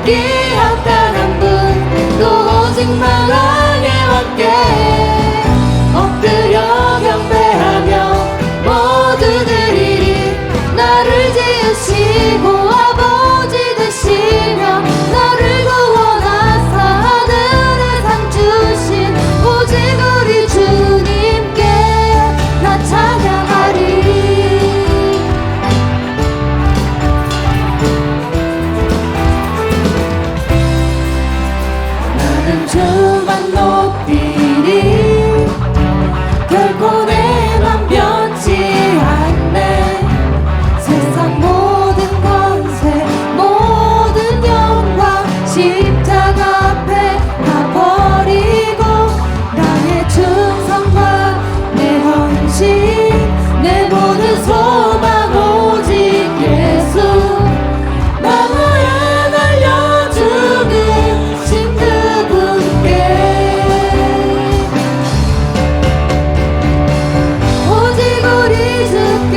받기 합당한 분 또 오직 만왕의 왕께 엎드려 경배하며 모두 드리리. 나를 지으시고 아버지 되시며 나를 구원하사 하늘의 상 주신 오직 우리 주님께 나 찬양하리. 나는 주만 높이리. 결코 내 맘 변치 않네. 세상 모든 권세 모든 영광 십자가 앞에 다 버리고 나의 충성과 내 헌신 내 모든 소망 오직 예수. 나무에 달려 죽으신 그분께 오직 우리 주께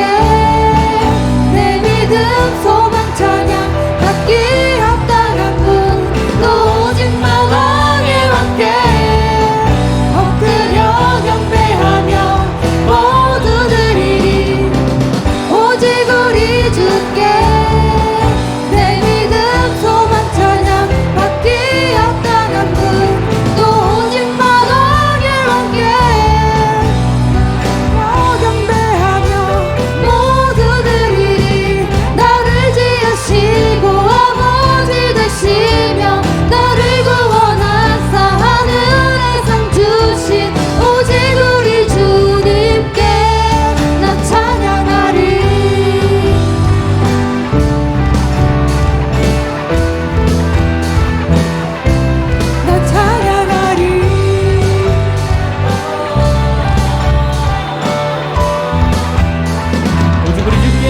내 믿음 소망 찬양 받기 합당한 분 또 오직 만왕의 왕께 엎드려 경배하며 모두 드리리. 오직 우리 주께 내 믿음 소망 찬양 받기 합당한 분 또 오직 만왕의 왕께 경배하며 모두 드리리. 나를 지으시고 아버지 되시며 나를 구원하사 하늘의 상 주신 오직 우리 주님께 나 찬양하리. 나 찬양하리. 오직 우리 주께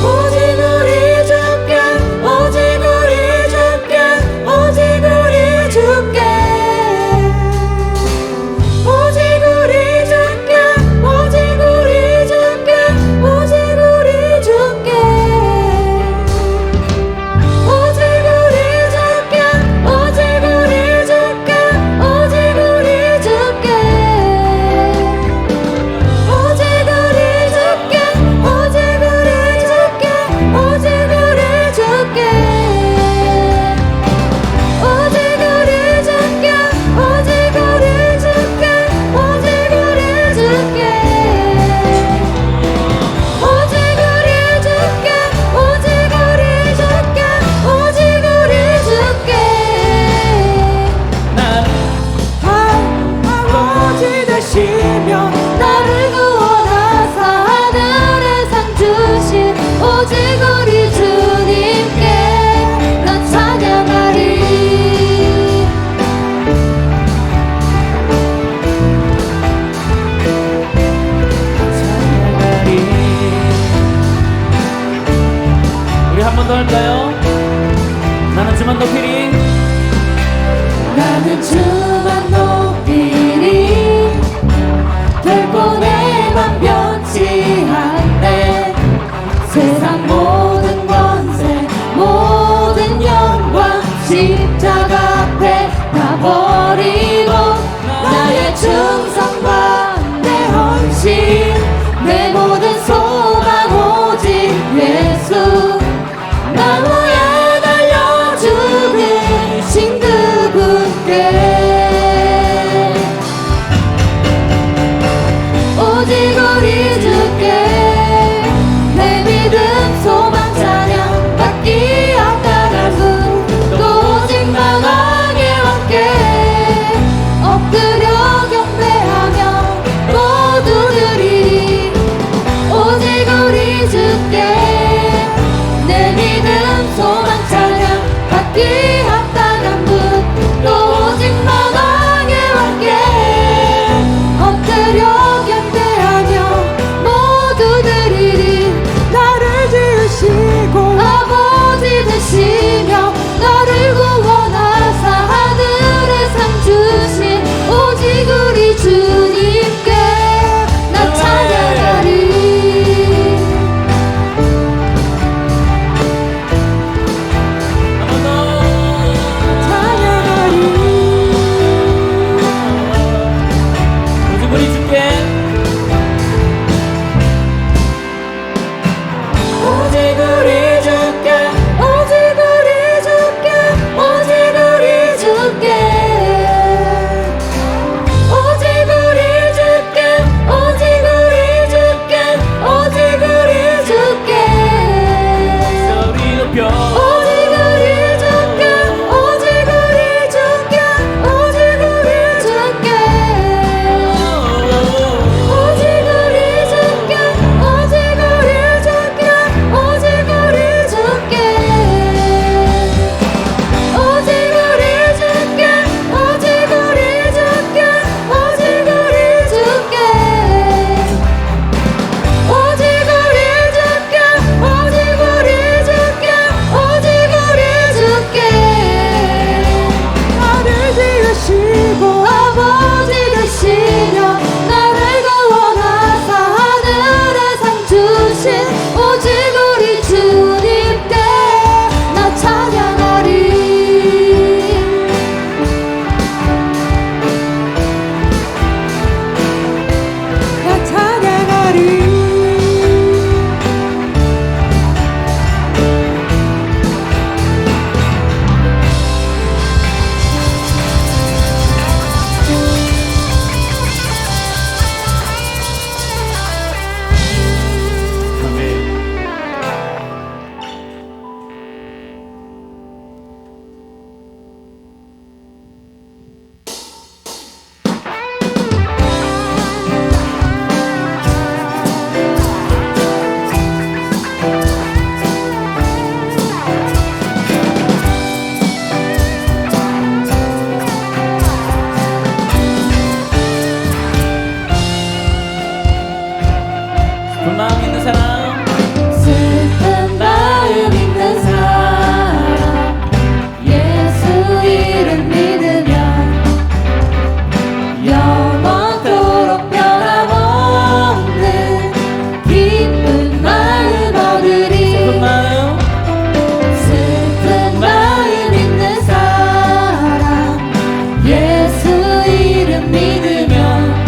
오직 우리 주께 오직 우리 주께 오직 우리 주께 오직 우리 주께 오직 우리 주께 오직 우리 주께 오직 우리 주께 오직 우리 주께 오직 우리 주께 오직 우리 주께 오직 우리 주께 오직 우리 주께 오직 우리 주께 오직 우리 주께 오직 우리 주께 오직 우리 주께 오직 우리 주께 오직 우리 주께 나를 아버지 되시며 나를 구원하사 하늘의 상 주신 오직 우리 주님께 나 찬양하리. 찬양하리. 우리 한 번 더 할까요? 나는 주만 높이리. 나는 주만 높이리. 결코 내 맘 변치 않네. 세상 모든 권세 모든 영광 십자가 앞에 다 버리고 나의 충성과 내 헌신 내 모든 소망 오직 예수. 나무에 달려 죽으신 그분께 슬픈 마음 있는 사람, 슬픈 마음 있는 사람 예수 이름 믿으면 영원토록 변함없는 기쁜 마음 얻으리. 슬픈 마음 있는 사람 예수 이름 믿으면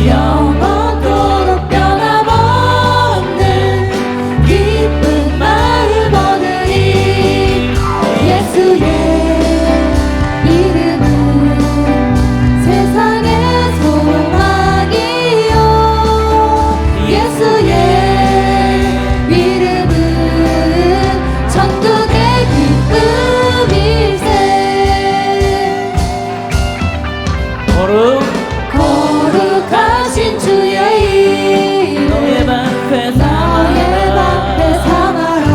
영원토록 변함없는 기쁜 마음 얻으리. 예수의 이름은 세상의 소망이요 예수의 이름은 천국의 기쁨일세. 거룩하신 주의 이름 너의 방패 나의 방패 삼아라.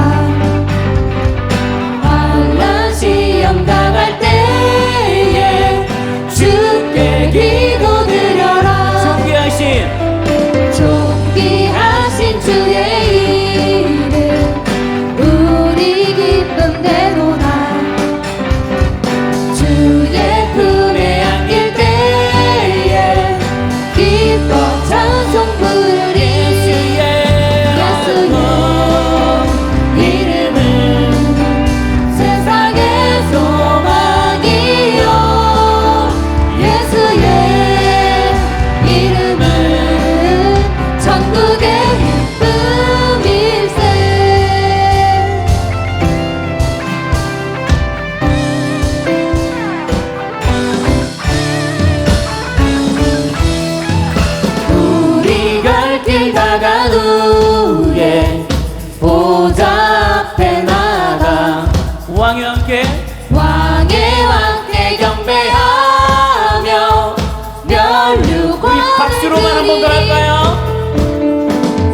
환난 시험 당할 때에 주께 기도드려라. 존귀하신 주의 이름 우리 기쁨 되도다. 주의 품에 안길 때에 기뻐 찬송 부르리. 예수의 이름은 세상의 소망이요 예수의 이름은 천국의 기쁨일세. 우리 갈 길 다간 후에 보좌 앞에 나가 왕이 함께 왕의 왕께 경배하며 면류관 우리 박수로만 한 번 더 할까요?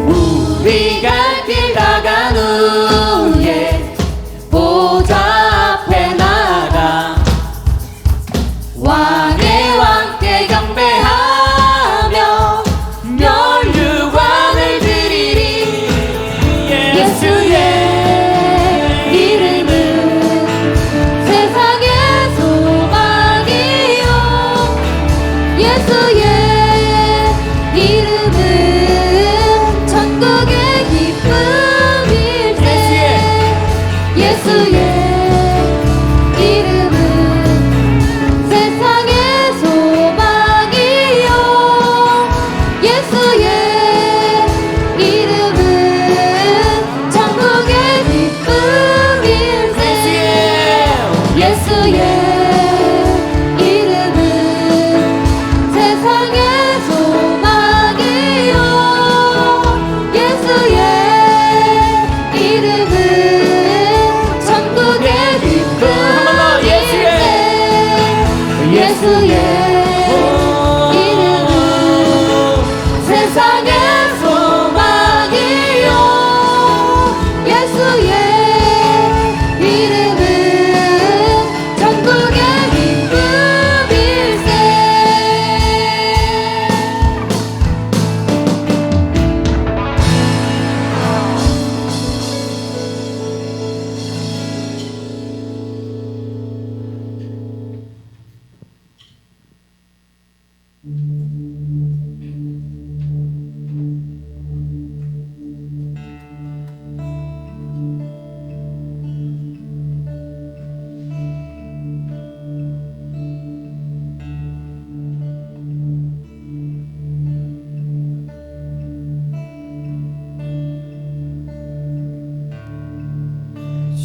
우리 갈 길 다간 후에 보좌 앞에 나가 왕의 왕께 경배하며 면류관을 드리리. 예수의 이름은 세상의 소망이요 예수의 이름은 천국의 기쁨일세. 예수의 이름은 세상의 소망이요 예수의 이름은 천국의 기쁨일세. 예수의 이름은 세상의 소망이요 예수의 이름은 천국의 기쁨일세. 예수의 이름은 세상의 소망이요 예수의 이름은 천국의 기쁨일세.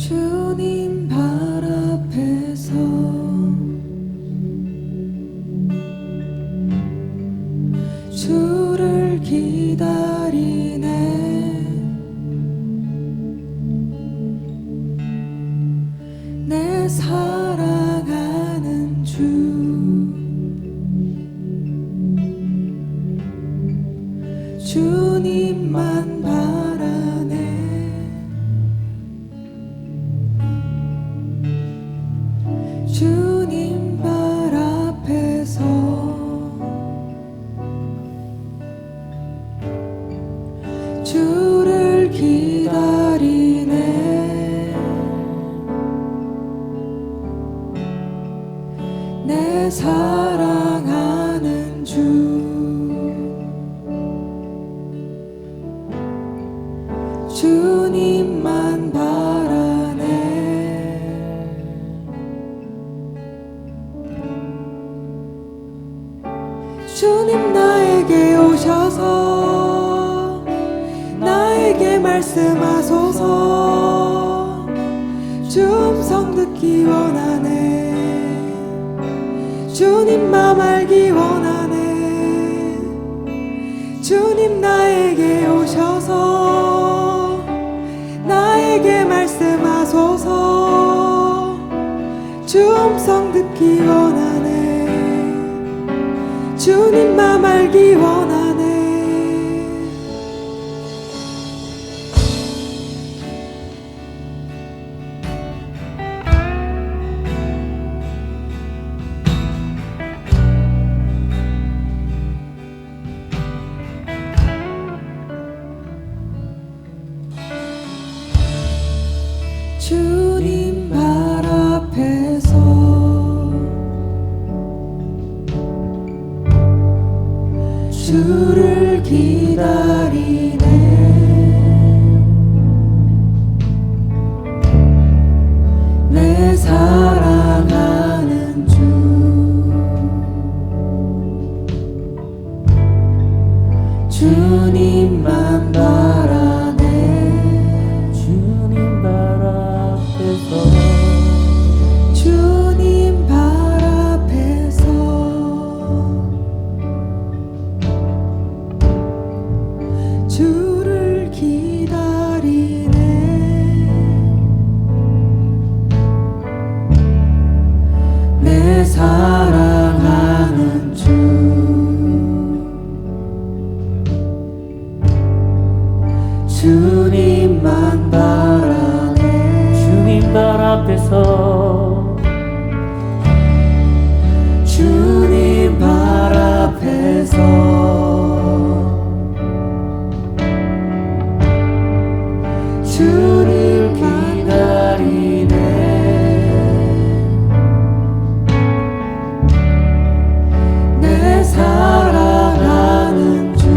주님 발 앞에서 주를 기다리네. 내 사랑하는 주 주님만 바라네. 주님 발 앞에서 주를 기다리네. 내 사랑하는 주 주님만 바라네. 주님 나에게 오셔서 나에게 말씀하소서. 주 음성 듣기 원하네. 주님 맘 알기 원하네. 주님 나에게 오셔서 나에게 말씀하소서. 주 음성 듣기 원하네. 주님 맘 알기 원하네. 주님 발 앞에서 주를 기다리네. 내 사랑하는 주 주님만 바라네. 주님 발 앞에서 주님 발 앞에서 주를 기다리네. 내 사랑하는 주 주님만 바라네. 주님 발 앞에서 주님 발 앞에서 주를 기다리네. 내 사랑하는 주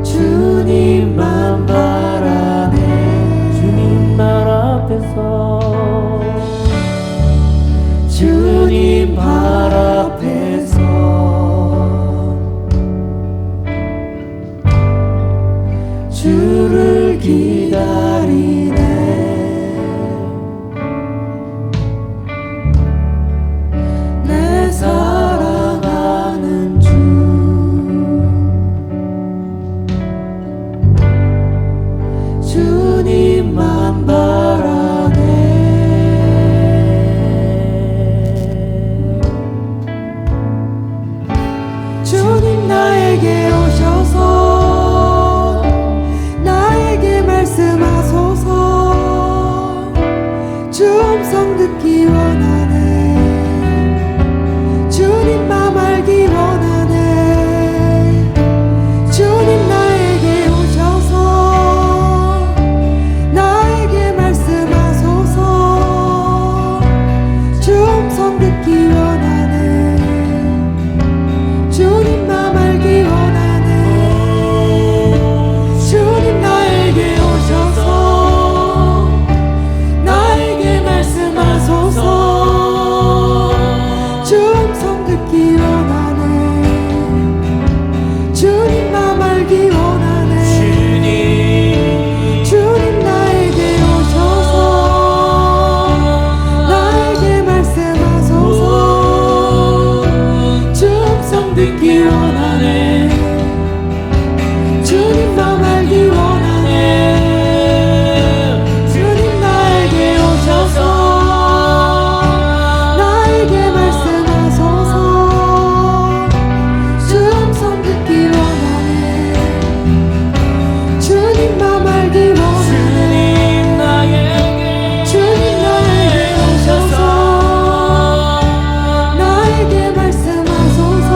주님만 바라네. 주님 발 앞에서 주님 발 앞에서 주를 기다리네. 내 사랑하는 주 주님만 바라네. 주님 나에게 오셔서 나에게 말씀하소서. 주 음성 듣기 원하네. 주님 맘 알기 원하네. 주님 나에게 오셔서 나에게 말씀하소서. 주 음성 듣기 원하네. 주님 맘 알기 원하네. 주님 나에게 오셔서 나에게 말씀하소서. 주 음성 듣기 원하네. 주님 맘 알기 원하네. 주님 나에게 오셔서 나에게 말씀하소서. 주 음성 듣기 원하네. 주님 맘 알기 원하네. 주님 나에게 오셔서 나에게 말씀하소서. 주 음성 듣기 원하네. 주님 맘 알기 원하네. 주님 나에게 오셔서 나에게 말씀하소서.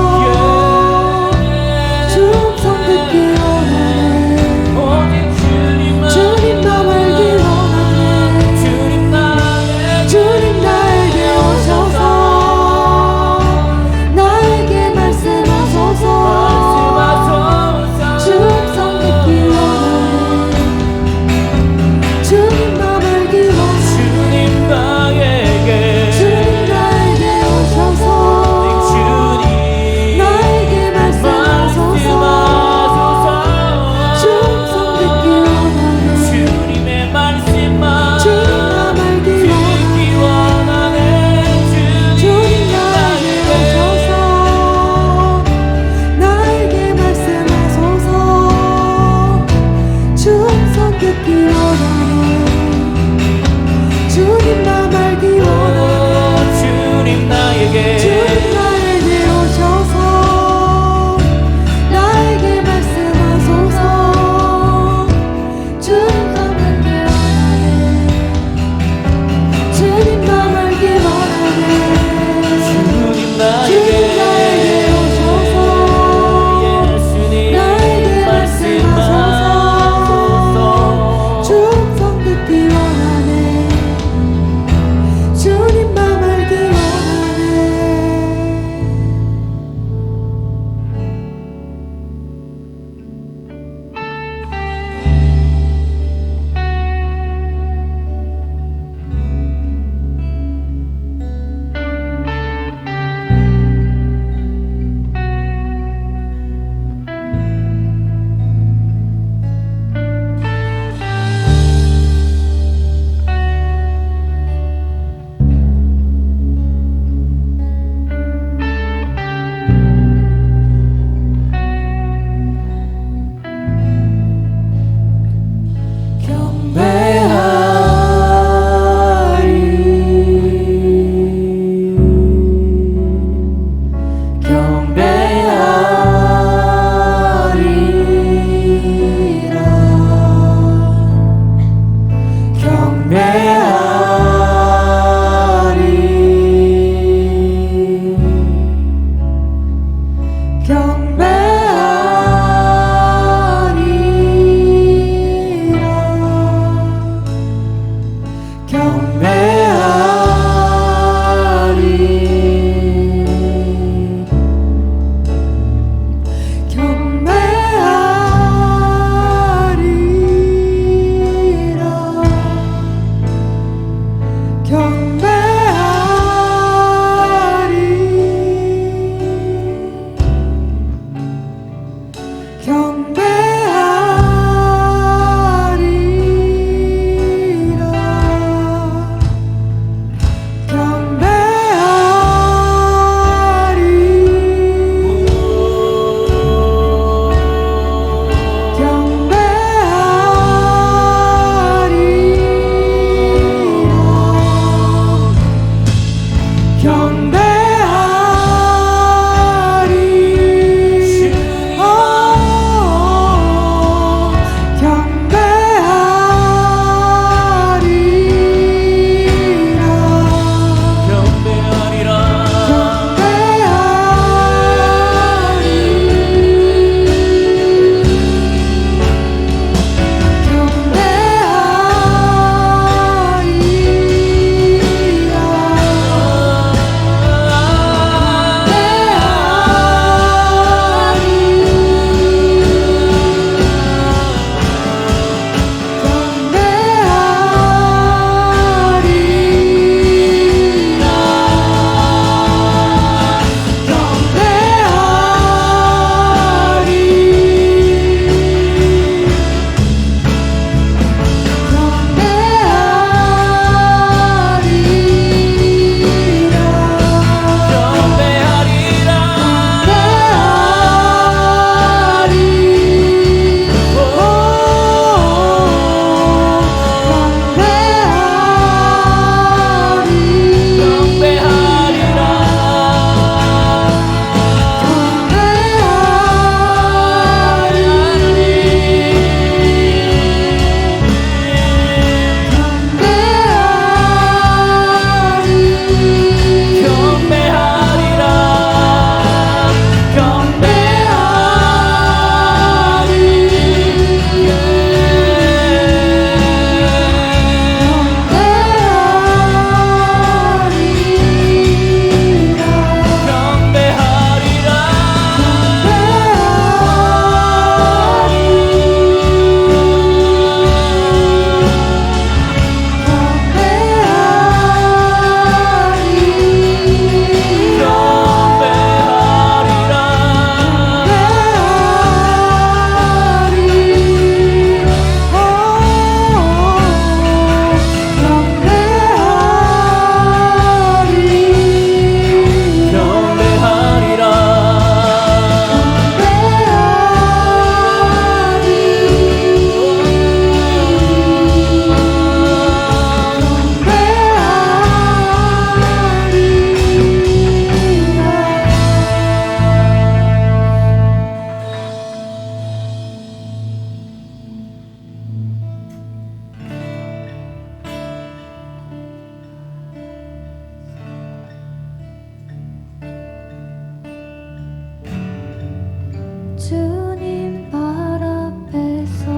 주님 발 앞에서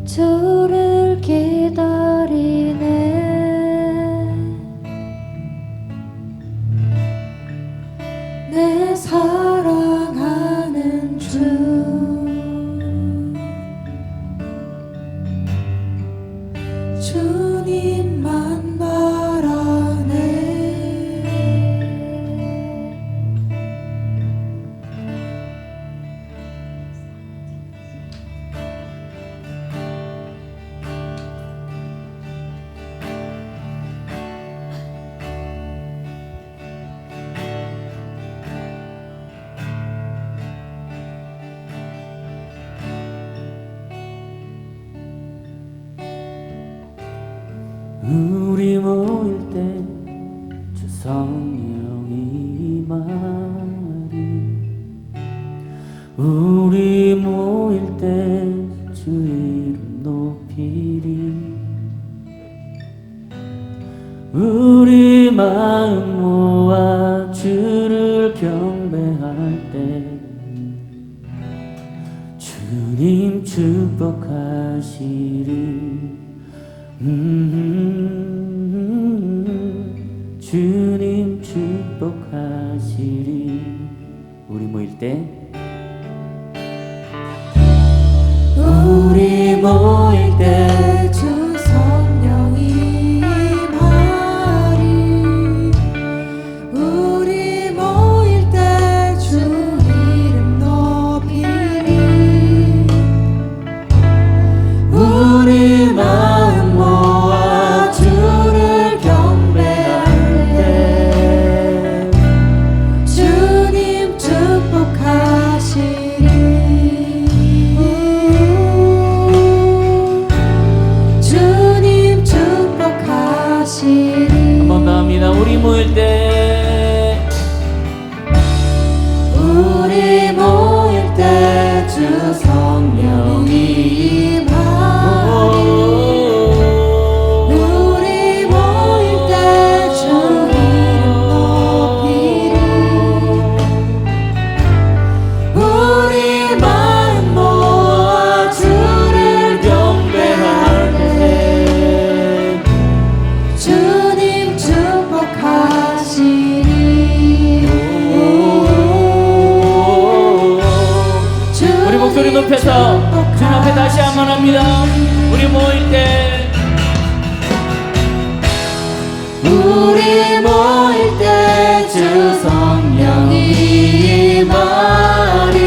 주를 기다리네. 내 사랑하는 주 주님만 바라네. 우리 모일 때 주 성령이 임하리. 우리 모일 때 주 이름 높이리. 우리 마음 모아 주를 경배할 때 주님 축복하시리. 주님 축복하시리. 우리 모일 때 우리 모일 때 주 성령이 임하리. 우리 모일 때 주 이름 높이리. 우리 마음 모아 주를 경배할 때 주님 축복하시리. 주님 축복하시리. 한 번 더 합니다. 우리 모일 때 우리 모일 때 주 성령이 임하리. 우리 모일 때 주 이름 높이리. 우리 마음 모아 주를 경배할 때 주님 축복하시리. 우리 목소리 높여서 주님 앞에 다시 한번 합니다. 우리 모일 때 우리 모일 때 주 성령이 임하리.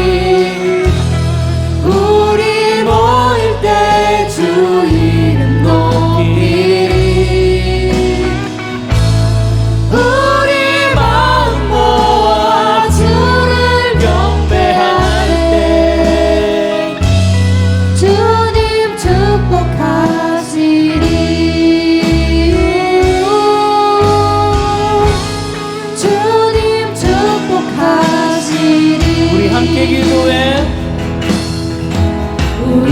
우리 모일 때 주 이름 높이리. 우리 마음 모아 주를 경배할 때 주님 축복하시리. 주님 축복하시리. 우리 함께 기도해. 우리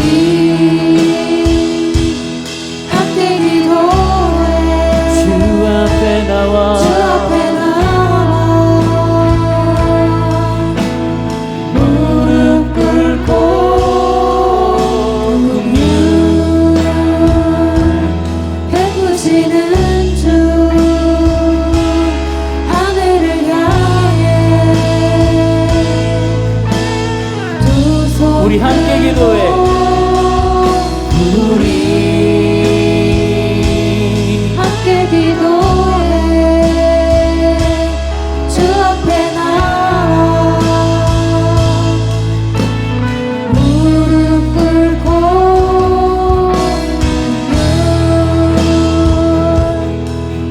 함께 기도해. 주 앞에 나와 주 앞에 나와 무릎 꿇고 긍휼 베푸시는 주 하늘을 향해 두 손 우리 함께 기도해. 우리 함께 기도해. 주 앞에 나와 무릎 꿇고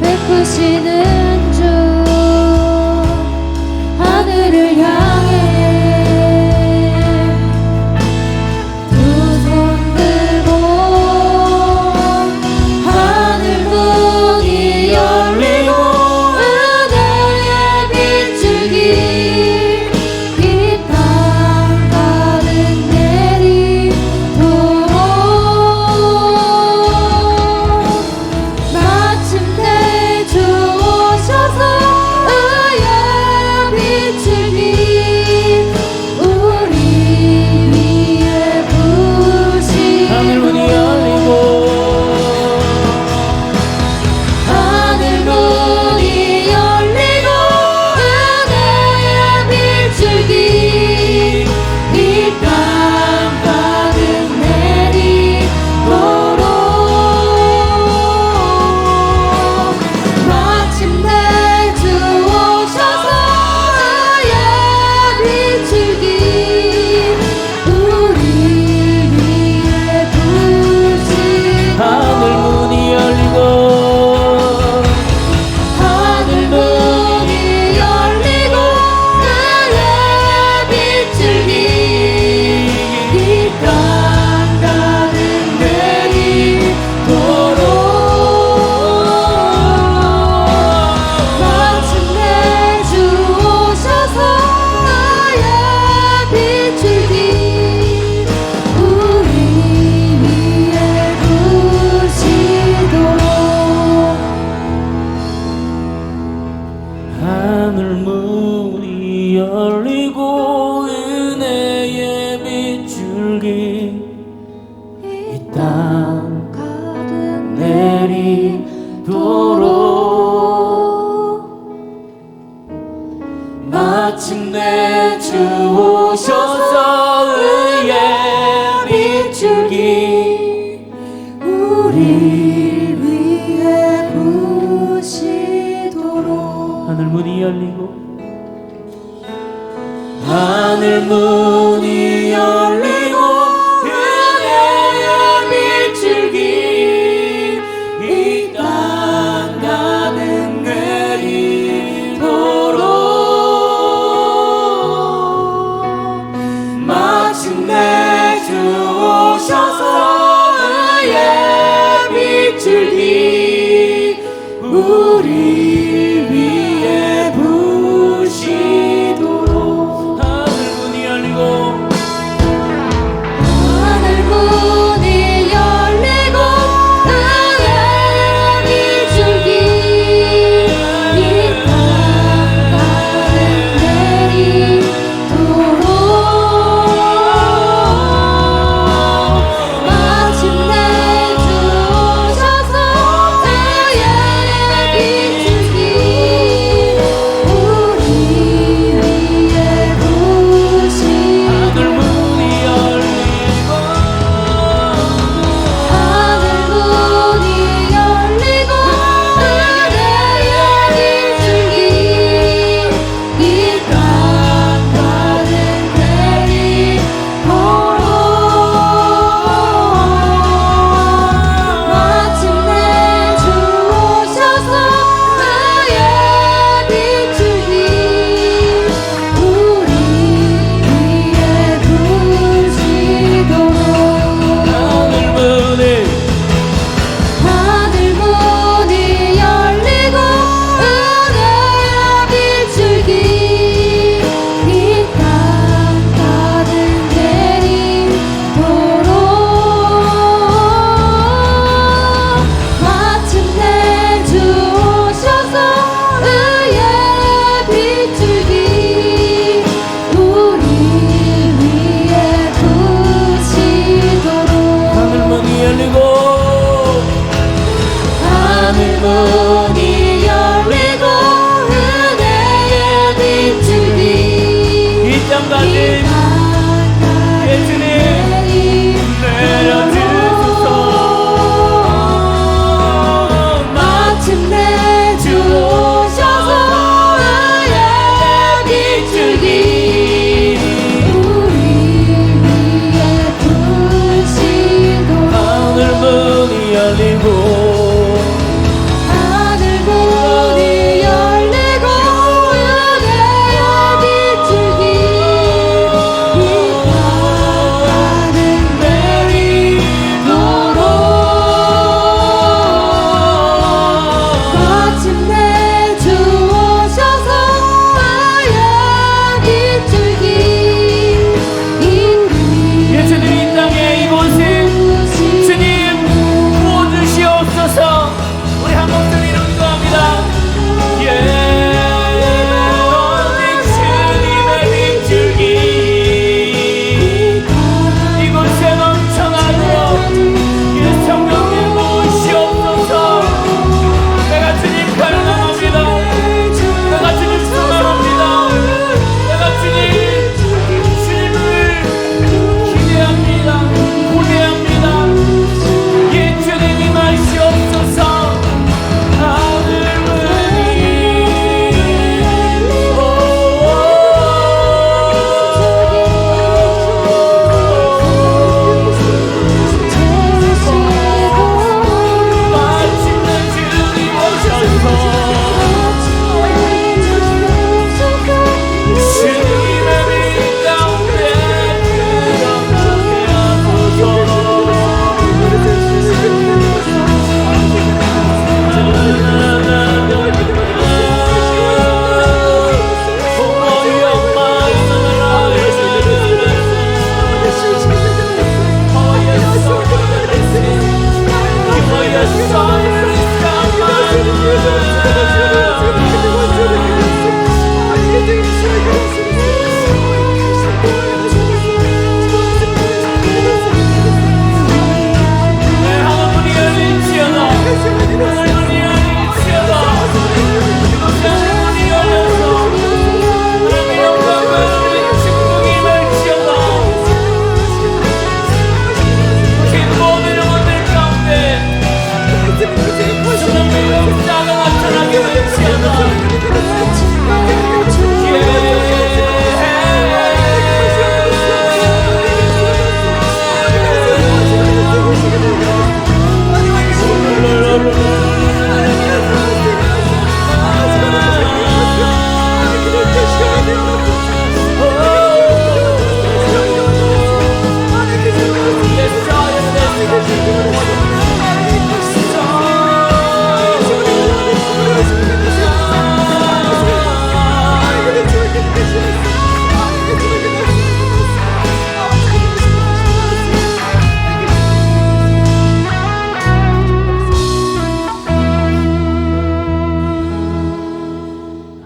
베푸시는 주 하늘을 향해 두 손 들고 하늘 문이 열리고 은혜의 빗줄기 이 땅 가득 내리도록 마침내 주 오실 하늘 문이 열리고 은혜의 밑줄기 이 땅 가득 내리도록 마침내 주 오셔서 의의 밑줄기 우리 위해 부시도록 하늘 문이 열리고 하늘 문이 열리고 은혜의 밑줄기 이 땅 가득 내리도록 마침내 주 오셔서 의의 밑줄기 우리 위에 부시도록 하늘 문이 열리고 다시 한번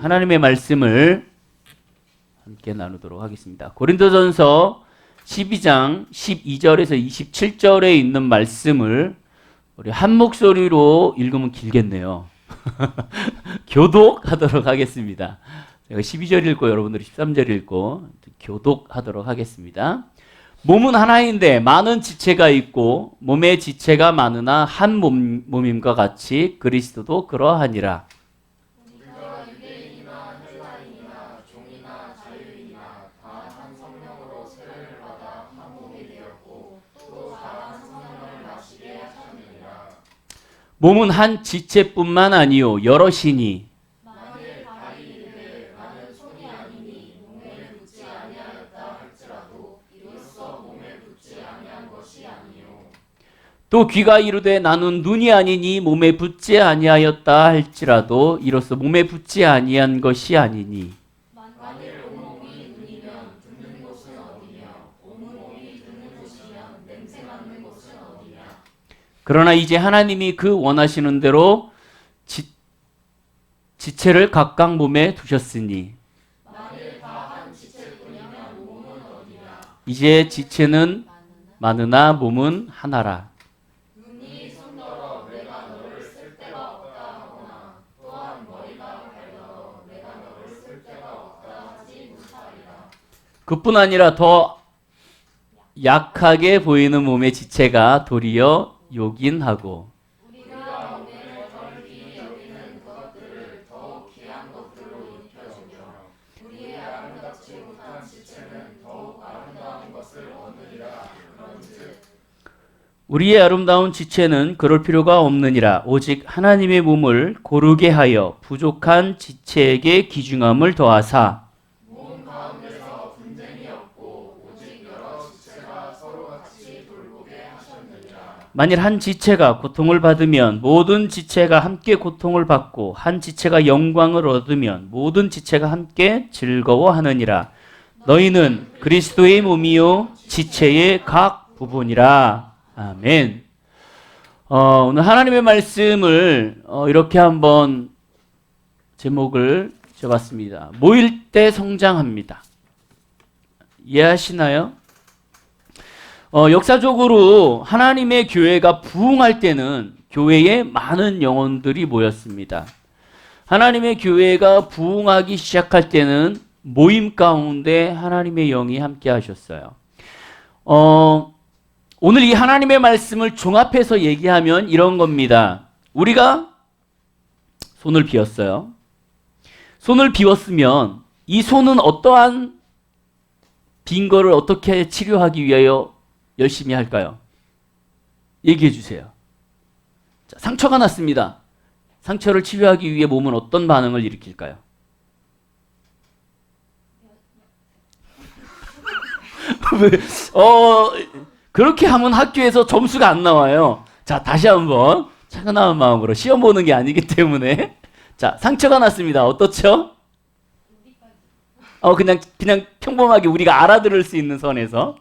하나님의 말씀을 함께 나누도록 하겠습니다. 고린도전서 12장 12절에서 27절에 있는 말씀을 우리 한 목소리로 읽으면 길겠네요. 교독하도록 하겠습니다. 제가 12절 읽고 여러분들이 13절 읽고 교독하도록 하겠습니다. 몸은 하나인데 많은 지체가 있고 몸의 지체가 많으나 한 몸임과 같이 그리스도도 그러하니라. 몸은 한 지체뿐만 아니요 여럿이니 만일 발이 이르되 나는 손이 아니니 몸에 붙지 아니하였다 할지라도 이로써 몸에 붙지 아니한 것이 아니요 또 귀가 이르되 나는 눈이 아니니 몸에 붙지 아니하였다 할지라도 이로써 몸에 붙지 아니한 것이 아니니 만일 온몸이 눈이면 듣는 곳은 어디냐 온몸이 듣는 곳이면 냄새 맡는 곳은 어디냐 그러나 이제 하나님이 그 원하시는 대로 지체를 각각 몸에 두셨으니 만일 다 한 지체뿐이면 몸은 어디냐 이제 지체는 많으나 몸은 하나라. 눈이 손더러 내가 너를 쓸 데가 없다 하거나 또한 머리가 발더러 내가 너를 쓸 데가 없다 하지 못하리라. 그뿐 아니라 더 약하게 보이는 몸의 지체가 도리어 요긴하고 우리가 몸에 덜 귀히 여기는 것들을 더욱 귀한 것들로 입혀주며 우리의 아름답지 못한 지체는 더욱 아름다운 것을 얻으리라. 그런즉 우리의 아름다운 지체는 그럴 필요가 없느니라. 오직 하나님의 몸을 고르게 하여 부족한 지체에게 귀중함을 더하사 몸 가운데서 분쟁이 없고 오직 여러 지체가 서로 같이 돌보게 하셨느니라. 만일 한 지체가 고통을 받으면 모든 지체가 함께 고통을 받고 한 지체가 영광을 얻으면 모든 지체가 함께 즐거워하느니라. 너희는 그리스도의 몸이요 지체의 각 부분이라. 아멘. 오늘 하나님의 말씀을 이렇게 한번 제목을 적었습니다. 모일 때 성장합니다. 이해하시나요? 역사적으로 하나님의 교회가 부흥할 때는 교회에 많은 영혼들이 모였습니다. 하나님의 교회가 부흥하기 시작할 때는 모임 가운데 하나님의 영이 함께 하셨어요. 오늘 이 하나님의 말씀을 종합해서 얘기하면 이런 겁니다. 우리가 손을 비웠어요. 손을 비웠으면 이 손은 어떠한 빈 거를 어떻게 치료하기 위하여 열심히 할까요? 얘기해 주세요. 자, 상처가 났습니다. 상처를 치료하기 위해 몸은 어떤 반응을 일으킬까요? 그렇게 하면 학교에서 점수가 안 나와요. 자, 다시 한번 차분한 마음으로 시험 보는 게 아니기 때문에. 자, 상처가 났습니다. 어떻죠? 그냥 평범하게 우리가 알아들을 수 있는 선에서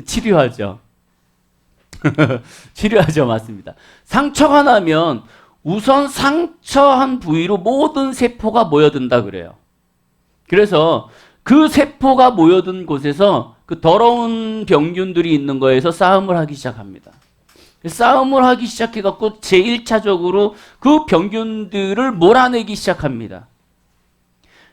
치료하죠. 치료하죠. 맞습니다. 상처가 나면 우선 상처한 부위로 모든 세포가 모여든다 그래요. 그래서 그 세포가 모여든 곳에서 그 더러운 병균들이 있는 거에서 싸움을 하기 시작합니다. 싸움을 하기 시작해갖고 제1차적으로 그 병균들을 몰아내기 시작합니다.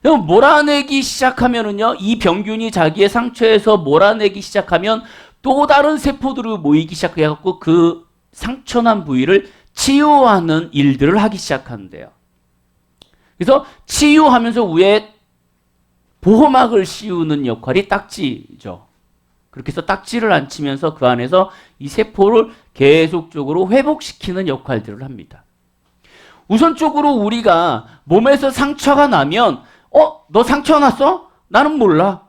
몰아내기 시작하면은요, 이 병균이 자기의 상처에서 몰아내기 시작하면 또 다른 세포들이 모이기 시작해갖고 그 상처난 부위를 치유하는 일들을 하기 시작하는데요. 그래서 치유하면서 위에 보호막을 씌우는 역할이 딱지죠. 그렇게 해서 딱지를 안 치면서 그 안에서 이 세포를 계속적으로 회복시키는 역할들을 합니다. 우선적으로 우리가 몸에서 상처가 나면 너 상처 났어? 나는 몰라.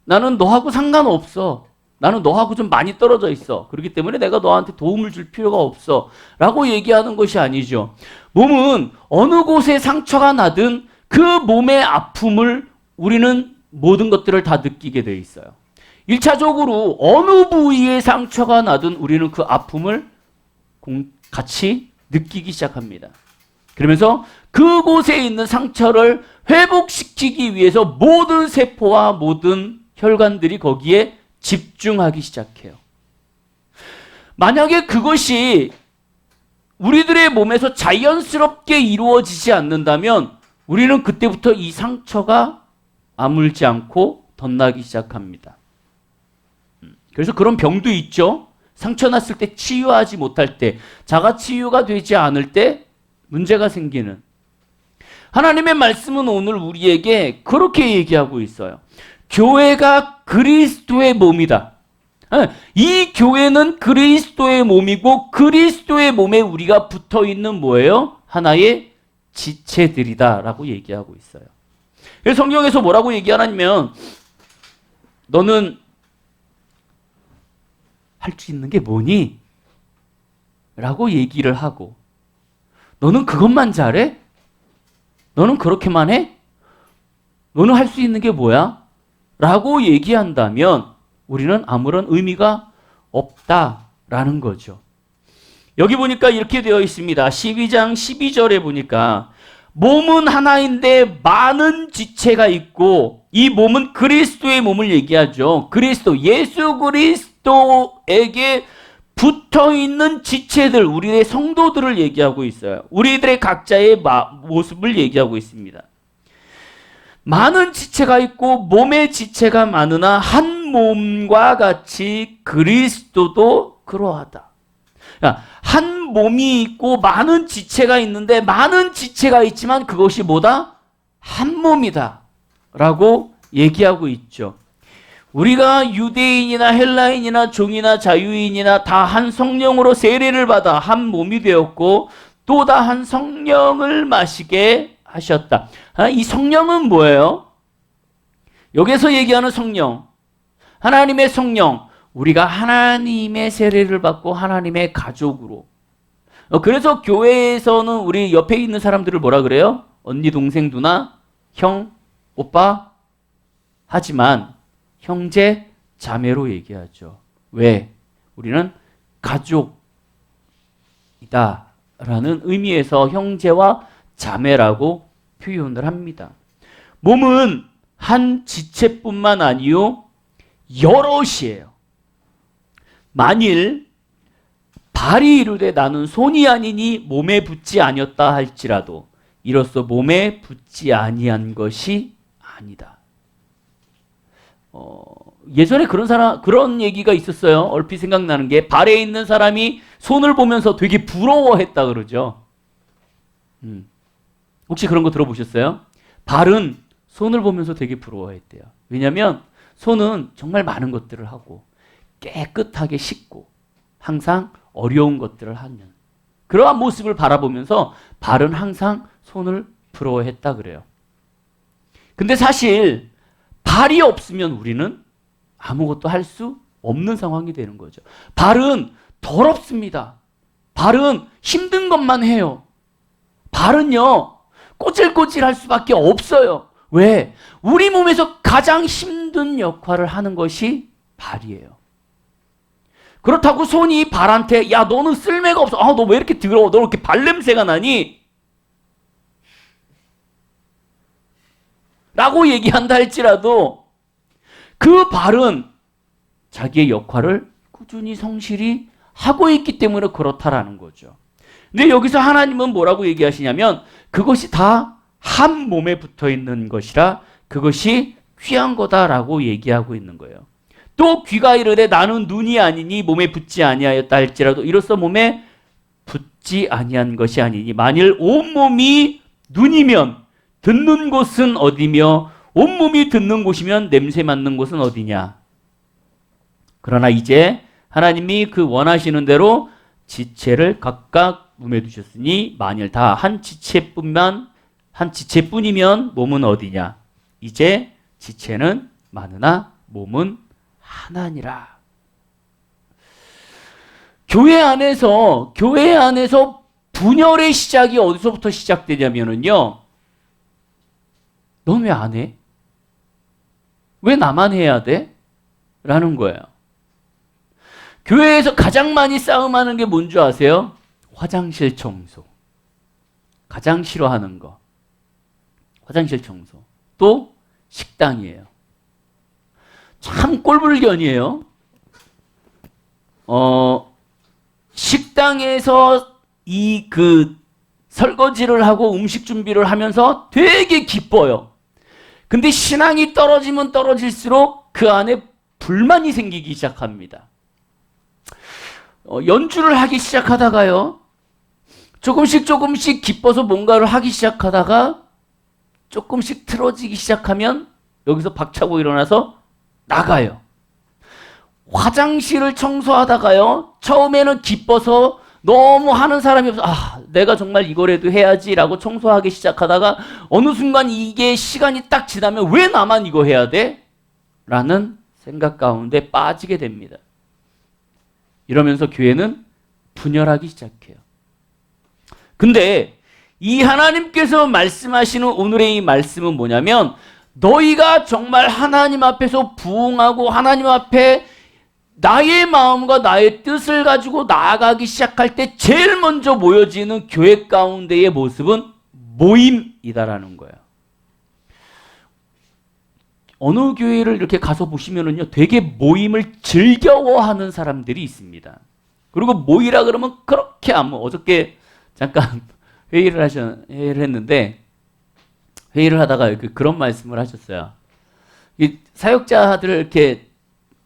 나는 너하고 상관없어. 나는 너하고 좀 많이 떨어져 있어. 그렇기 때문에 내가 너한테 도움을 줄 필요가 없어. 라고 얘기하는 것이 아니죠. 몸은 어느 곳에 상처가 나든 그 몸의 아픔을 우리는 모든 것들을 다 느끼게 돼 있어요. 1차적으로 어느 부위에 상처가 나든 우리는 그 아픔을 같이 느끼기 시작합니다. 그러면서 그곳에 있는 상처를 회복시키기 위해서 모든 세포와 모든 혈관들이 거기에 집중하기 시작해요. 만약에 그것이 우리들의 몸에서 자연스럽게 이루어지지 않는다면 우리는 그때부터 이 상처가 아물지 않고 덧나기 시작합니다. 그래서 그런 병도 있죠. 상처 났을 때 치유하지 못할 때, 자가 치유가 되지 않을 때 문제가 생기는. 하나님의 말씀은 오늘 우리에게 그렇게 얘기하고 있어요. 교회가 그리스도의 몸이다. 이 교회는 그리스도의 몸이고 그리스도의 몸에 우리가 붙어 있는 뭐예요? 하나의 지체들이다 라고 얘기하고 있어요. 그래서 성경에서 뭐라고 얘기하냐면 너는 할 수 있는 게 뭐니? 라고 얘기를 하고 너는 그것만 잘해? 너는 그렇게만 해? 너는 할 수 있는 게 뭐야? 라고 얘기한다면 우리는 아무런 의미가 없다라는 거죠. 여기 보니까 이렇게 되어 있습니다. 12장 12절에 보니까 몸은 하나인데 많은 지체가 있고 이 몸은 그리스도의 몸을 얘기하죠. 그리스도, 예수 그리스도에게 붙어있는 지체들, 우리의 성도들을 얘기하고 있어요. 우리들의 각자의 모습을 얘기하고 있습니다. 많은 지체가 있고 몸의 지체가 많으나 한 몸과 같이 그리스도도 그러하다. 한 몸이 있고 많은 지체가 있는데 많은 지체가 있지만 그것이 뭐다? 한 몸이다 라고 얘기하고 있죠. 우리가 유대인이나 헬라인이나 종이나 자유인이나 다 한 성령으로 세례를 받아 한 몸이 되었고 또 다 한 성령을 마시게 하셨다. 이 성령은 뭐예요? 여기서 얘기하는 성령, 하나님의 성령, 우리가 하나님의 세례를 받고 하나님의 가족으로. 그래서 교회에서는 우리 옆에 있는 사람들을 뭐라 그래요? 언니, 동생, 누나, 형, 오빠 하지만 형제, 자매로 얘기하죠. 왜? 우리는 가족이다 라는 의미에서 형제와 자매라고 표현을 합니다. 몸은 한 지체뿐만 아니요 여럿이에요. 만일 발이 이르되 나는 손이 아니니 몸에 붙지 아니었다 할지라도 이로써 몸에 붙지 아니한 것이 아니다. 예전에 그런 얘기가 있었어요. 얼핏 생각나는 게 발에 있는 사람이 손을 보면서 되게 부러워했다 그러죠. 혹시 그런 거 들어보셨어요? 발은 손을 보면서 되게 부러워했대요. 왜냐하면 손은 정말 많은 것들을 하고 깨끗하게 씻고 항상 어려운 것들을 하는 그러한 모습을 바라보면서 발은 항상 손을 부러워했다 그래요. 근데 사실 발이 없으면 우리는 아무것도 할 수 없는 상황이 되는 거죠. 발은 더럽습니다. 발은 힘든 것만 해요. 발은요 꼬질꼬질할 수밖에 없어요. 왜? 우리 몸에서 가장 힘든 역할을 하는 것이 발이에요. 그렇다고 손이 발한테 야 너는 쓸모가 없어. 너 왜 이렇게 더러워? 너 왜 이렇게 발냄새가 나니? 라고 얘기한다 할지라도 그 발은 자기의 역할을 꾸준히 성실히 하고 있기 때문에 그렇다라는 거죠. 근데 여기서 하나님은 뭐라고 얘기하시냐면 그것이 다 한 몸에 붙어 있는 것이라 그것이 귀한 거다라고 얘기하고 있는 거예요. 또 귀가 이르되 나는 눈이 아니니 몸에 붙지 아니하였다 할지라도 이로써 몸에 붙지 아니한 것이 아니니 만일 온몸이 눈이면 듣는 곳은 어디며 온몸이 듣는 곳이면 냄새 맡는 곳은 어디냐. 그러나 이제 하나님이 그 원하시는 대로 지체를 각각 몸에 두셨으니 만일 다 한 지체뿐이면 몸은 어디냐. 이제 지체는 많으나 몸은 하나니라. 교회 안에서 분열의 시작이 어디서부터 시작되냐면요. 넌 왜 안 해? 왜 나만 해야 돼? 라는 거예요. 교회에서 가장 많이 싸움하는 게 뭔 줄 아세요? 화장실 청소. 가장 싫어하는 거. 화장실 청소. 또 식당이에요. 참 꼴불견이에요. 식당에서 설거지를 하고 음식 준비를 하면서 되게 기뻐요. 근데 신앙이 떨어지면 떨어질수록 그 안에 불만이 생기기 시작합니다. 연주를 하기 시작하다가요. 조금씩 기뻐서 뭔가를 하기 시작하다가 조금씩 틀어지기 시작하면 여기서 박차고 일어나서 나가요. 화장실을 청소하다가요. 처음에는 기뻐서 너무 하는 사람이 없어. 내가 정말 이거라도 해야지라고 청소하기 시작하다가 어느 순간 이게 시간이 딱 지나면 왜 나만 이거 해야 돼? 라는 생각 가운데 빠지게 됩니다. 이러면서 교회는 분열하기 시작해요. 근데 이 하나님께서 말씀하시는 오늘의 이 말씀은 뭐냐면 너희가 정말 하나님 앞에서 부응하고 하나님 앞에 나의 마음과 나의 뜻을 가지고 나아가기 시작할 때 제일 먼저 모여지는 교회 가운데의 모습은 모임이다라는 거예요. 어느 교회를 이렇게 가서 보시면은요, 되게 모임을 즐겨워하는 사람들이 있습니다. 그리고 모이라 그러면 그렇게 어저께 잠깐 회의를 했는데, 회의를 하다가 그런 말씀을 하셨어요. 이 사역자들을 이렇게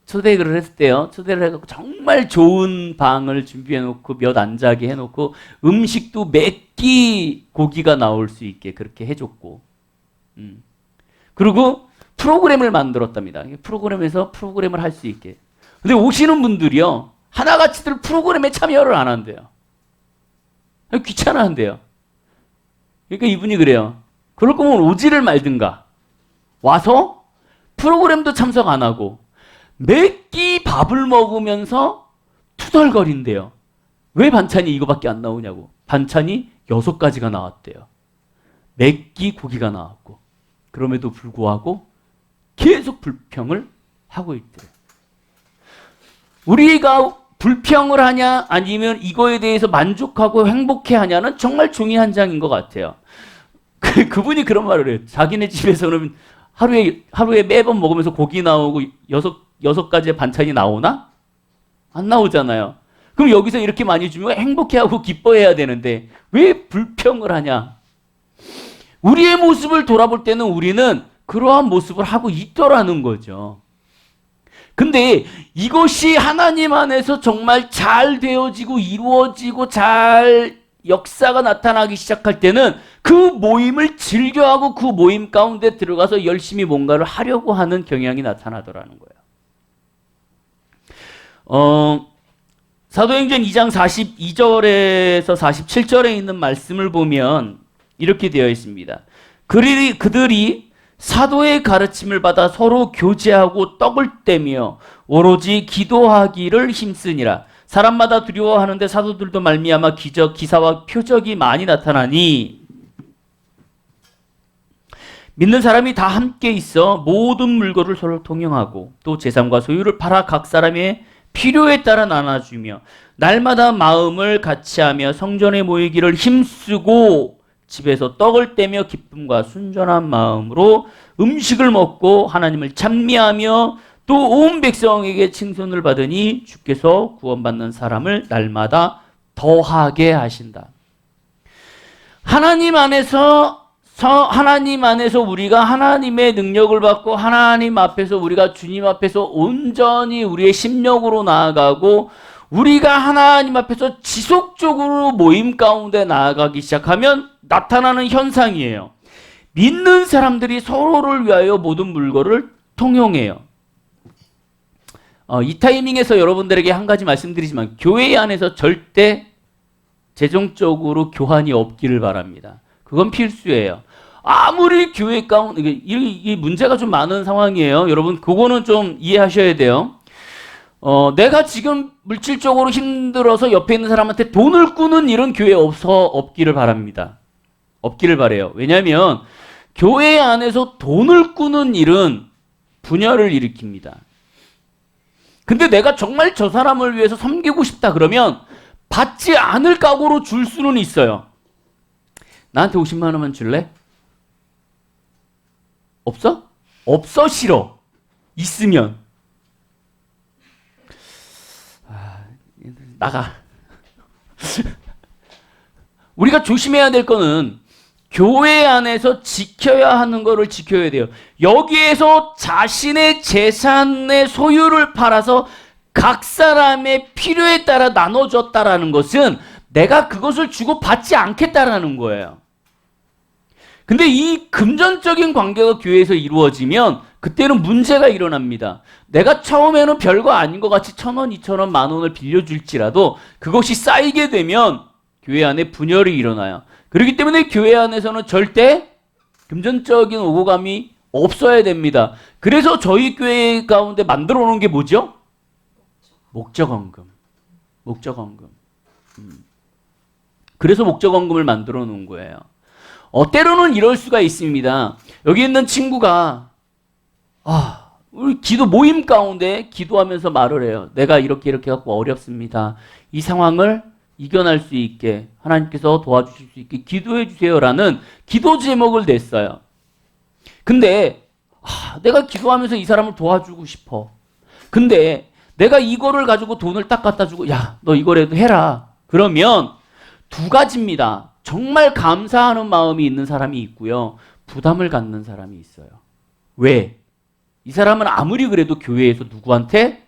초대를 했을 때요, 초대를 해갖고 정말 좋은 방을 준비해놓고 몇 안 자게 해놓고 음식도 몇 끼 고기가 나올 수 있게 그렇게 해줬고, 그리고 프로그램을 만들었답니다. 프로그램에서 프로그램을 할 수 있게. 근데 오시는 분들이요, 하나같이들 프로그램에 참여를 안 한대요. 귀찮아 한대요. 그러니까 이분이 그래요. 그럴 거면 오지를 말든가. 와서 프로그램도 참석 안 하고 몇 끼 밥을 먹으면서 투덜거린대요. 왜 반찬이 이거밖에 안 나오냐고. 반찬이 6가지가 나왔대요. 몇 끼 고기가 나왔고. 그럼에도 불구하고 계속 불평을 하고 있대요. 우리가 불평을 하냐 아니면 이거에 대해서 만족하고 행복해 하냐는 정말 종이 한 장인 것 같아요. 그분이 그런 말을 해요. 자기네 집에서는 하루에 매번 먹으면서 고기 나오고 6가지의 반찬이 나오나? 안 나오잖아요. 그럼 여기서 이렇게 많이 주면 행복해하고 기뻐해야 되는데 왜 불평을 하냐? 우리의 모습을 돌아볼 때는 우리는 그러한 모습을 하고 있더라는 거죠. 근데 이것이 하나님 안에서 정말 잘 되어지고 이루어지고 잘 역사가 나타나기 시작할 때는 그 모임을 즐겨하고 그 모임 가운데 들어가서 열심히 뭔가를 하려고 하는 경향이 나타나더라는 거예요. 사도행전 2장 42절에서 47절에 있는 말씀을 보면 이렇게 되어 있습니다. 그들이 사도의 가르침을 받아 서로 교제하고 떡을 떼며 오로지 기도하기를 힘쓰니라. 사람마다 두려워하는데 사도들도 말미암아 기적, 기사와 표적이 많이 나타나니 믿는 사람이 다 함께 있어 모든 물건을 서로 통용하고 또 재산과 소유를 팔아 각 사람의 필요에 따라 나눠주며 날마다 마음을 같이하며 성전에 모이기를 힘쓰고 집에서 떡을 떼며 기쁨과 순전한 마음으로 음식을 먹고 하나님을 찬미하며 또 온 백성에게 칭송을 받으니 주께서 구원받는 사람을 날마다 더하게 하신다. 하나님 안에서 우리가 하나님의 능력을 받고 하나님 앞에서 우리가 주님 앞에서 온전히 우리의 심령으로 나아가고 우리가 하나님 앞에서 지속적으로 모임 가운데 나아가기 시작하면 나타나는 현상이에요. 믿는 사람들이 서로를 위하여 모든 물건을 통용해요. 이 타이밍에서 여러분들에게 한 가지 말씀드리지만 교회 안에서 절대 재정적으로 교환이 없기를 바랍니다. 그건 필수예요. 아무리 교회 가운데 이 문제가 좀 많은 상황이에요. 여러분 그거는 좀 이해하셔야 돼요. 내가 지금 물질적으로 힘들어서 옆에 있는 사람한테 돈을 꾸는 일은 교회에 없기를 바랍니다. 없기를 바래요. 왜냐하면 교회 안에서 돈을 꾸는 일은 분열을 일으킵니다. 근데 내가 정말 저 사람을 위해서 섬기고 싶다 그러면 받지 않을 각오로 줄 수는 있어요. 나한테 50만 원만 줄래? 없어? 없어 싫어. 있으면 나가. 우리가 조심해야 될 거는 교회 안에서 지켜야 하는 거를 지켜야 돼요. 여기에서 자신의 재산의 소유를 팔아서 각 사람의 필요에 따라 나눠줬다라는 것은 내가 그것을 주고 받지 않겠다라는 거예요. 근데 이 금전적인 관계가 교회에서 이루어지면 그때는 문제가 일어납니다. 내가 처음에는 별거 아닌 것 같이 1,000원, 2,000원, 10,000원을 빌려줄지라도 그것이 쌓이게 되면 교회 안에 분열이 일어나요. 그렇기 때문에 교회 안에서는 절대 금전적인 오고감이 없어야 됩니다. 그래서 저희 교회 가운데 만들어 놓은 게 뭐죠? 목적원금. 목적원금. 그래서 목적원금을 만들어 놓은 거예요. 때로는 이럴 수가 있습니다. 여기 있는 친구가 우리 기도 모임 가운데 기도하면서 말을 해요. 내가 이렇게 갖고 어렵습니다. 이 상황을 이겨낼 수 있게 하나님께서 도와주실 수 있게 기도해 주세요라는 기도 제목을 냈어요. 근데 내가 기도하면서 이 사람을 도와주고 싶어. 근데 내가 이거를 가지고 돈을 딱 갖다 주고 야, 너 이거라도 해라. 그러면 두 가지입니다. 정말 감사하는 마음이 있는 사람이 있고요. 부담을 갖는 사람이 있어요. 왜? 이 사람은 아무리 그래도 교회에서 누구한테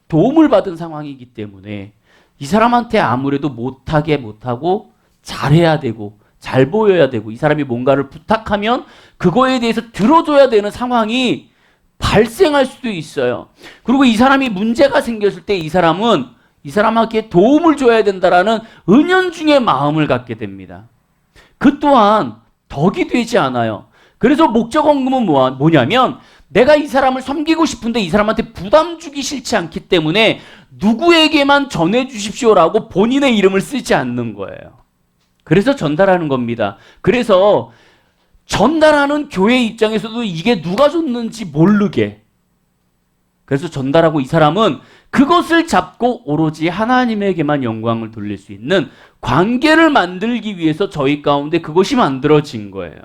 도움을 받은 상황이기 때문에 이 사람한테 아무래도 못하고 잘해야 되고 잘 보여야 되고 이 사람이 뭔가를 부탁하면 그거에 대해서 들어줘야 되는 상황이 발생할 수도 있어요. 그리고 이 사람이 문제가 생겼을 때 이 사람은 이 사람에게 도움을 줘야 된다라는 은연중의 마음을 갖게 됩니다. 그 또한 덕이 되지 않아요. 그래서 목적원금은 뭐냐면 내가 이 사람을 섬기고 싶은데 이 사람한테 부담 주기 싫지 않기 때문에 누구에게만 전해 주십시오라고 본인의 이름을 쓰지 않는 거예요. 그래서 전달하는 겁니다. 그래서 전달하는 교회 입장에서도 이게 누가 줬는지 모르게 그래서 전달하고 이 사람은 그것을 잡고 오로지 하나님에게만 영광을 돌릴 수 있는 관계를 만들기 위해서 저희 가운데 그것이 만들어진 거예요.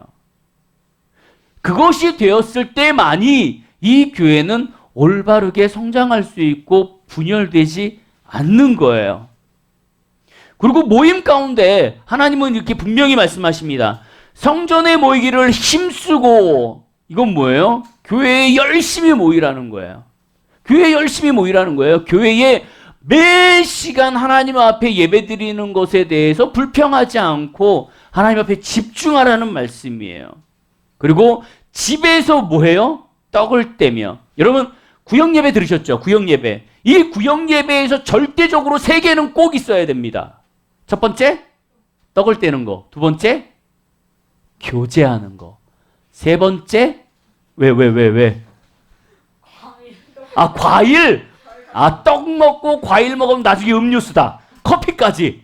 그것이 되었을 때만이 이 교회는 올바르게 성장할 수 있고 분열되지 않는 거예요. 그리고 모임 가운데 하나님은 이렇게 분명히 말씀하십니다. 성전에 모이기를 힘쓰고 이건 뭐예요? 교회에 열심히 모이라는 거예요. 교회에 열심히 모이라는 거예요. 교회에 매 시간 하나님 앞에 예배드리는 것에 대해서 불평하지 않고 하나님 앞에 집중하라는 말씀이에요. 그리고 집에서 뭐해요? 떡을 떼며. 여러분 구역예배 들으셨죠? 구역예배. 이 구역예배에서 절대적으로 세 개는 꼭 있어야 됩니다. 첫 번째, 떡을 떼는 거. 두 번째, 교제하는 거. 세 번째, 왜? 과일. 떡 먹고 과일 먹으면 나중에 음료수다. 커피까지.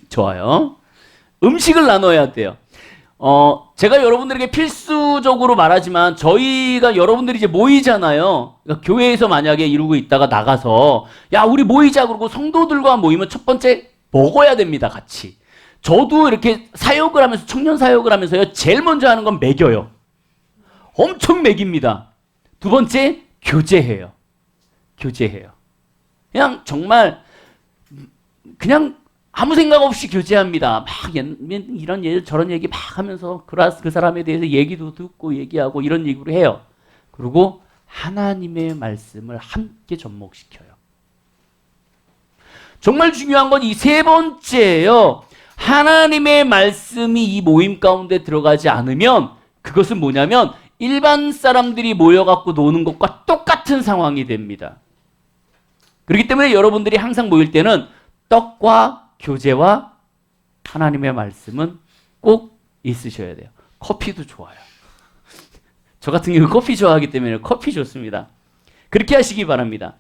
좋아요. 음식을 나눠야 돼요. 제가 여러분들에게 필수적으로 말하지만 저희가 여러분들이 이제 모이잖아요. 그러니까 교회에서 만약에 이루고 있다가 나가서 야 우리 모이자 그러고 성도들과 모이면 첫 번째 먹어야 됩니다. 같이. 저도 이렇게 사역을 하면서 청년 사역을 하면서요. 제일 먼저 하는 건 먹여요. 엄청 먹입니다. 두 번째 교제해요. 그냥 정말 그냥 아무 생각 없이 교제합니다. 막 이런 얘기 저런 얘기 막 하면서 그 사람에 대해서 얘기도 듣고 얘기하고 이런 얘기를 해요. 그리고 하나님의 말씀을 함께 접목시켜요. 정말 중요한 건 이 세 번째예요. 하나님의 말씀이 이 모임 가운데 들어가지 않으면 그것은 뭐냐면 일반 사람들이 모여갖고 노는 것과 똑같은 상황이 됩니다. 그렇기 때문에 여러분들이 항상 모일 때는 떡과 교제와 하나님의 말씀은 꼭 있으셔야 돼요. 커피도 좋아요. 저 같은 경우 커피 좋아하기 때문에 커피 좋습니다. 그렇게 하시기 바랍니다.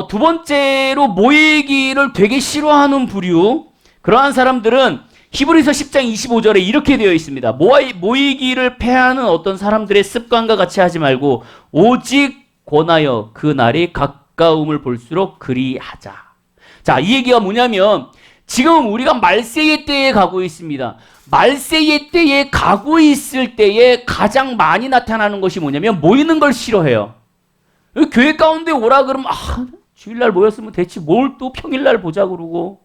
두 번째로 모이기를 되게 싫어하는 부류, 그러한 사람들은 히브리서 10장 25절에 이렇게 되어 있습니다. 모이기를 패하는 어떤 사람들의 습관과 같이 하지 말고 오직 권하여 그 날이 가까움을 볼수록 그리하자. 자, 이 얘기가 뭐냐면 지금 우리가 말세의 때에 가고 있습니다. 말세의 때에 가고 있을 때에 가장 많이 나타나는 것이 뭐냐면 모이는 걸 싫어해요. 교회 가운데 오라 그러면 주일날 모였으면 됐지 뭘 또 평일날 보자 그러고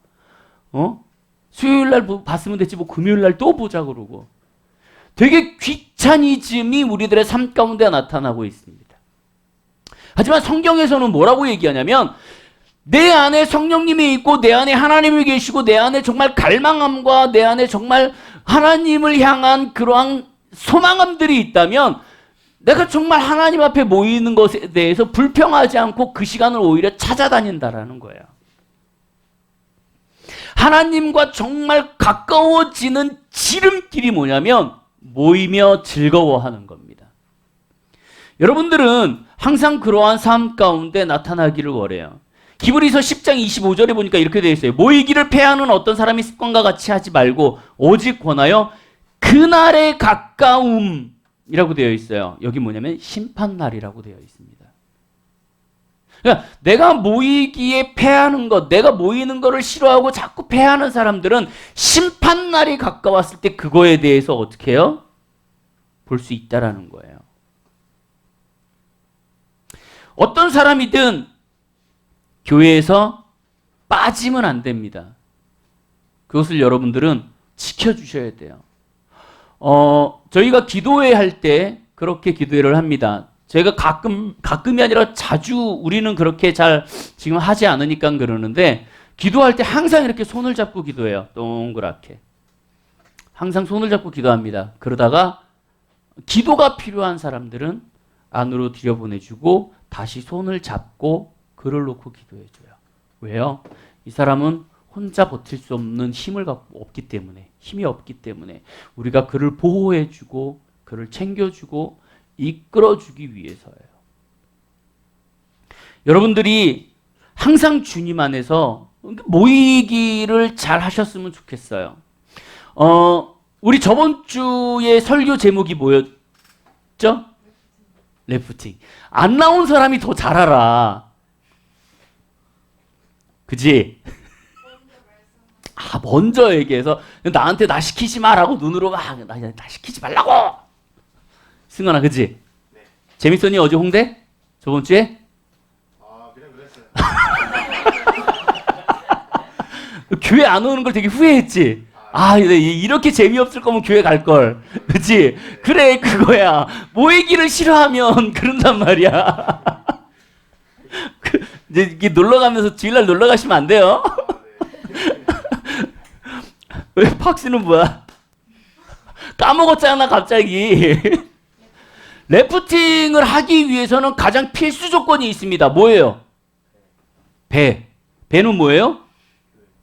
수요일날 봤으면 됐지 뭐 금요일날 또 보자 그러고 되게 귀차니즘이 우리들의 삶 가운데 나타나고 있습니다. 하지만 성경에서는 뭐라고 얘기하냐면 내 안에 성령님이 있고 내 안에 하나님이 계시고 내 안에 정말 갈망함과 내 안에 정말 하나님을 향한 그러한 소망함들이 있다면 내가 정말 하나님 앞에 모이는 것에 대해서 불평하지 않고 그 시간을 오히려 찾아다닌다라는 거예요. 하나님과 정말 가까워지는 지름길이 뭐냐면 모이며 즐거워하는 겁니다. 여러분들은 항상 그러한 삶 가운데 나타나기를 원해요. 히브리서 10장 25절에 보니까 이렇게 되어 있어요. 모이기를 패하는 어떤 사람이 습관과 같이 하지 말고 오직 권하여 그날의 가까움이라고 되어 있어요. 여기 뭐냐면 심판날이라고 되어 있습니다. 그러니까 내가 모이기에 패하는 것, 내가 모이는 것을 싫어하고 자꾸 패하는 사람들은 심판날이 가까웠을 때 그거에 대해서 어떻게 해요? 볼 수 있다라는 거예요. 어떤 사람이든 교회에서 빠지면 안 됩니다. 그것을 여러분들은 지켜주셔야 돼요. 저희가 기도회 할 때 그렇게 기도회를 합니다. 제가 가끔이 아니라 자주 우리는 그렇게 잘 지금 하지 않으니까 그러는데 기도할 때 항상 이렇게 손을 잡고 기도해요. 동그랗게. 항상 손을 잡고 기도합니다. 그러다가 기도가 필요한 사람들은 안으로 들여보내주고 다시 손을 잡고 글을 놓고 기도해줘요. 왜요? 이 사람은 혼자 버틸 수 없는 힘이 없기 때문에 우리가 그를 보호해주고 그를 챙겨주고 이끌어주기 위해서예요. 여러분들이 항상 주님 안에서 모이기를 잘 하셨으면 좋겠어요. 우리 저번 주에 설교 제목이 뭐였죠? 래프팅. 안 나온 사람이 더 잘 알아. 그지? 먼저 얘기해서 나한테 나 시키지 마라고 눈으로 막 나 시키지 말라고. 승관아, 그지? 네. 재밌었니 어제 홍대? 저번 주에? 그냥 그랬어요. 교회 안 오는 걸 되게 후회했지? 이렇게 재미없을 거면 교회 갈 걸. 그치? 그래, 그거야. 모이기를 싫어하면 그런단 말이야. 이제 이렇게 놀러 가면서 주일날 놀러 가시면 안 돼요. 왜 박스는 뭐야? 까먹었잖아, 갑자기. 래프팅을 하기 위해서는 가장 필수 조건이 있습니다. 뭐예요? 배. 배는 뭐예요?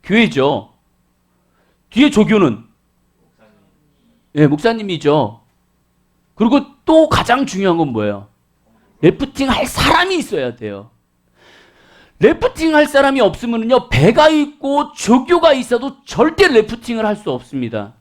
교회죠. 뒤에 조교는? 목사님이죠. 그리고 또 가장 중요한 건 뭐예요? 래프팅 할 사람이 있어야 돼요. 래프팅 할 사람이 없으면요, 배가 있고 조교가 있어도 절대 래프팅을 할 수 없습니다.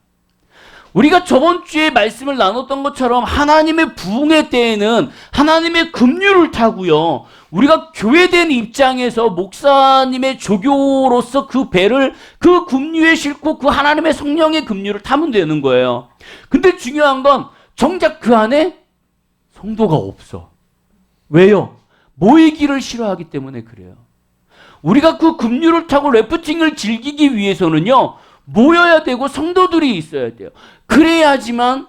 우리가 저번 주에 말씀을 나눴던 것처럼 하나님의 부흥의 때에는 하나님의 급류를 타고요, 우리가 교회된 입장에서 목사님의 조교로서 그 배를 그 급류에 싣고 그 하나님의 성령의 급류를 타면 되는 거예요. 근데 중요한 건 정작 그 안에 성도가 없어. 왜요? 모이기를 싫어하기 때문에 그래요. 우리가 그 급류를 타고 래프팅을 즐기기 위해서는요, 모여야 되고 성도들이 있어야 돼요. 그래야지만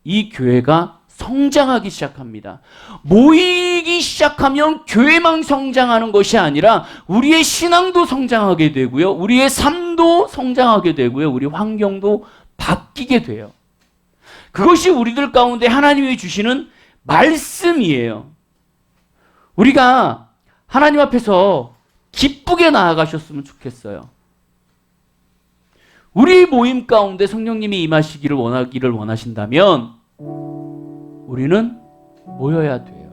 이 교회가 성장하기 시작합니다. 모이기 시작하면 교회만 성장하는 것이 아니라 우리의 신앙도 성장하게 되고요. 우리의 삶도 성장하게 되고요. 우리 환경도 바뀌게 돼요. 그것이 우리들 가운데 하나님이 주시는 말씀이에요. 우리가 하나님 앞에서 기쁘게 나아가셨으면 좋겠어요. 우리 모임 가운데 성령님이 임하시기를 원하신다면 우리는 모여야 돼요.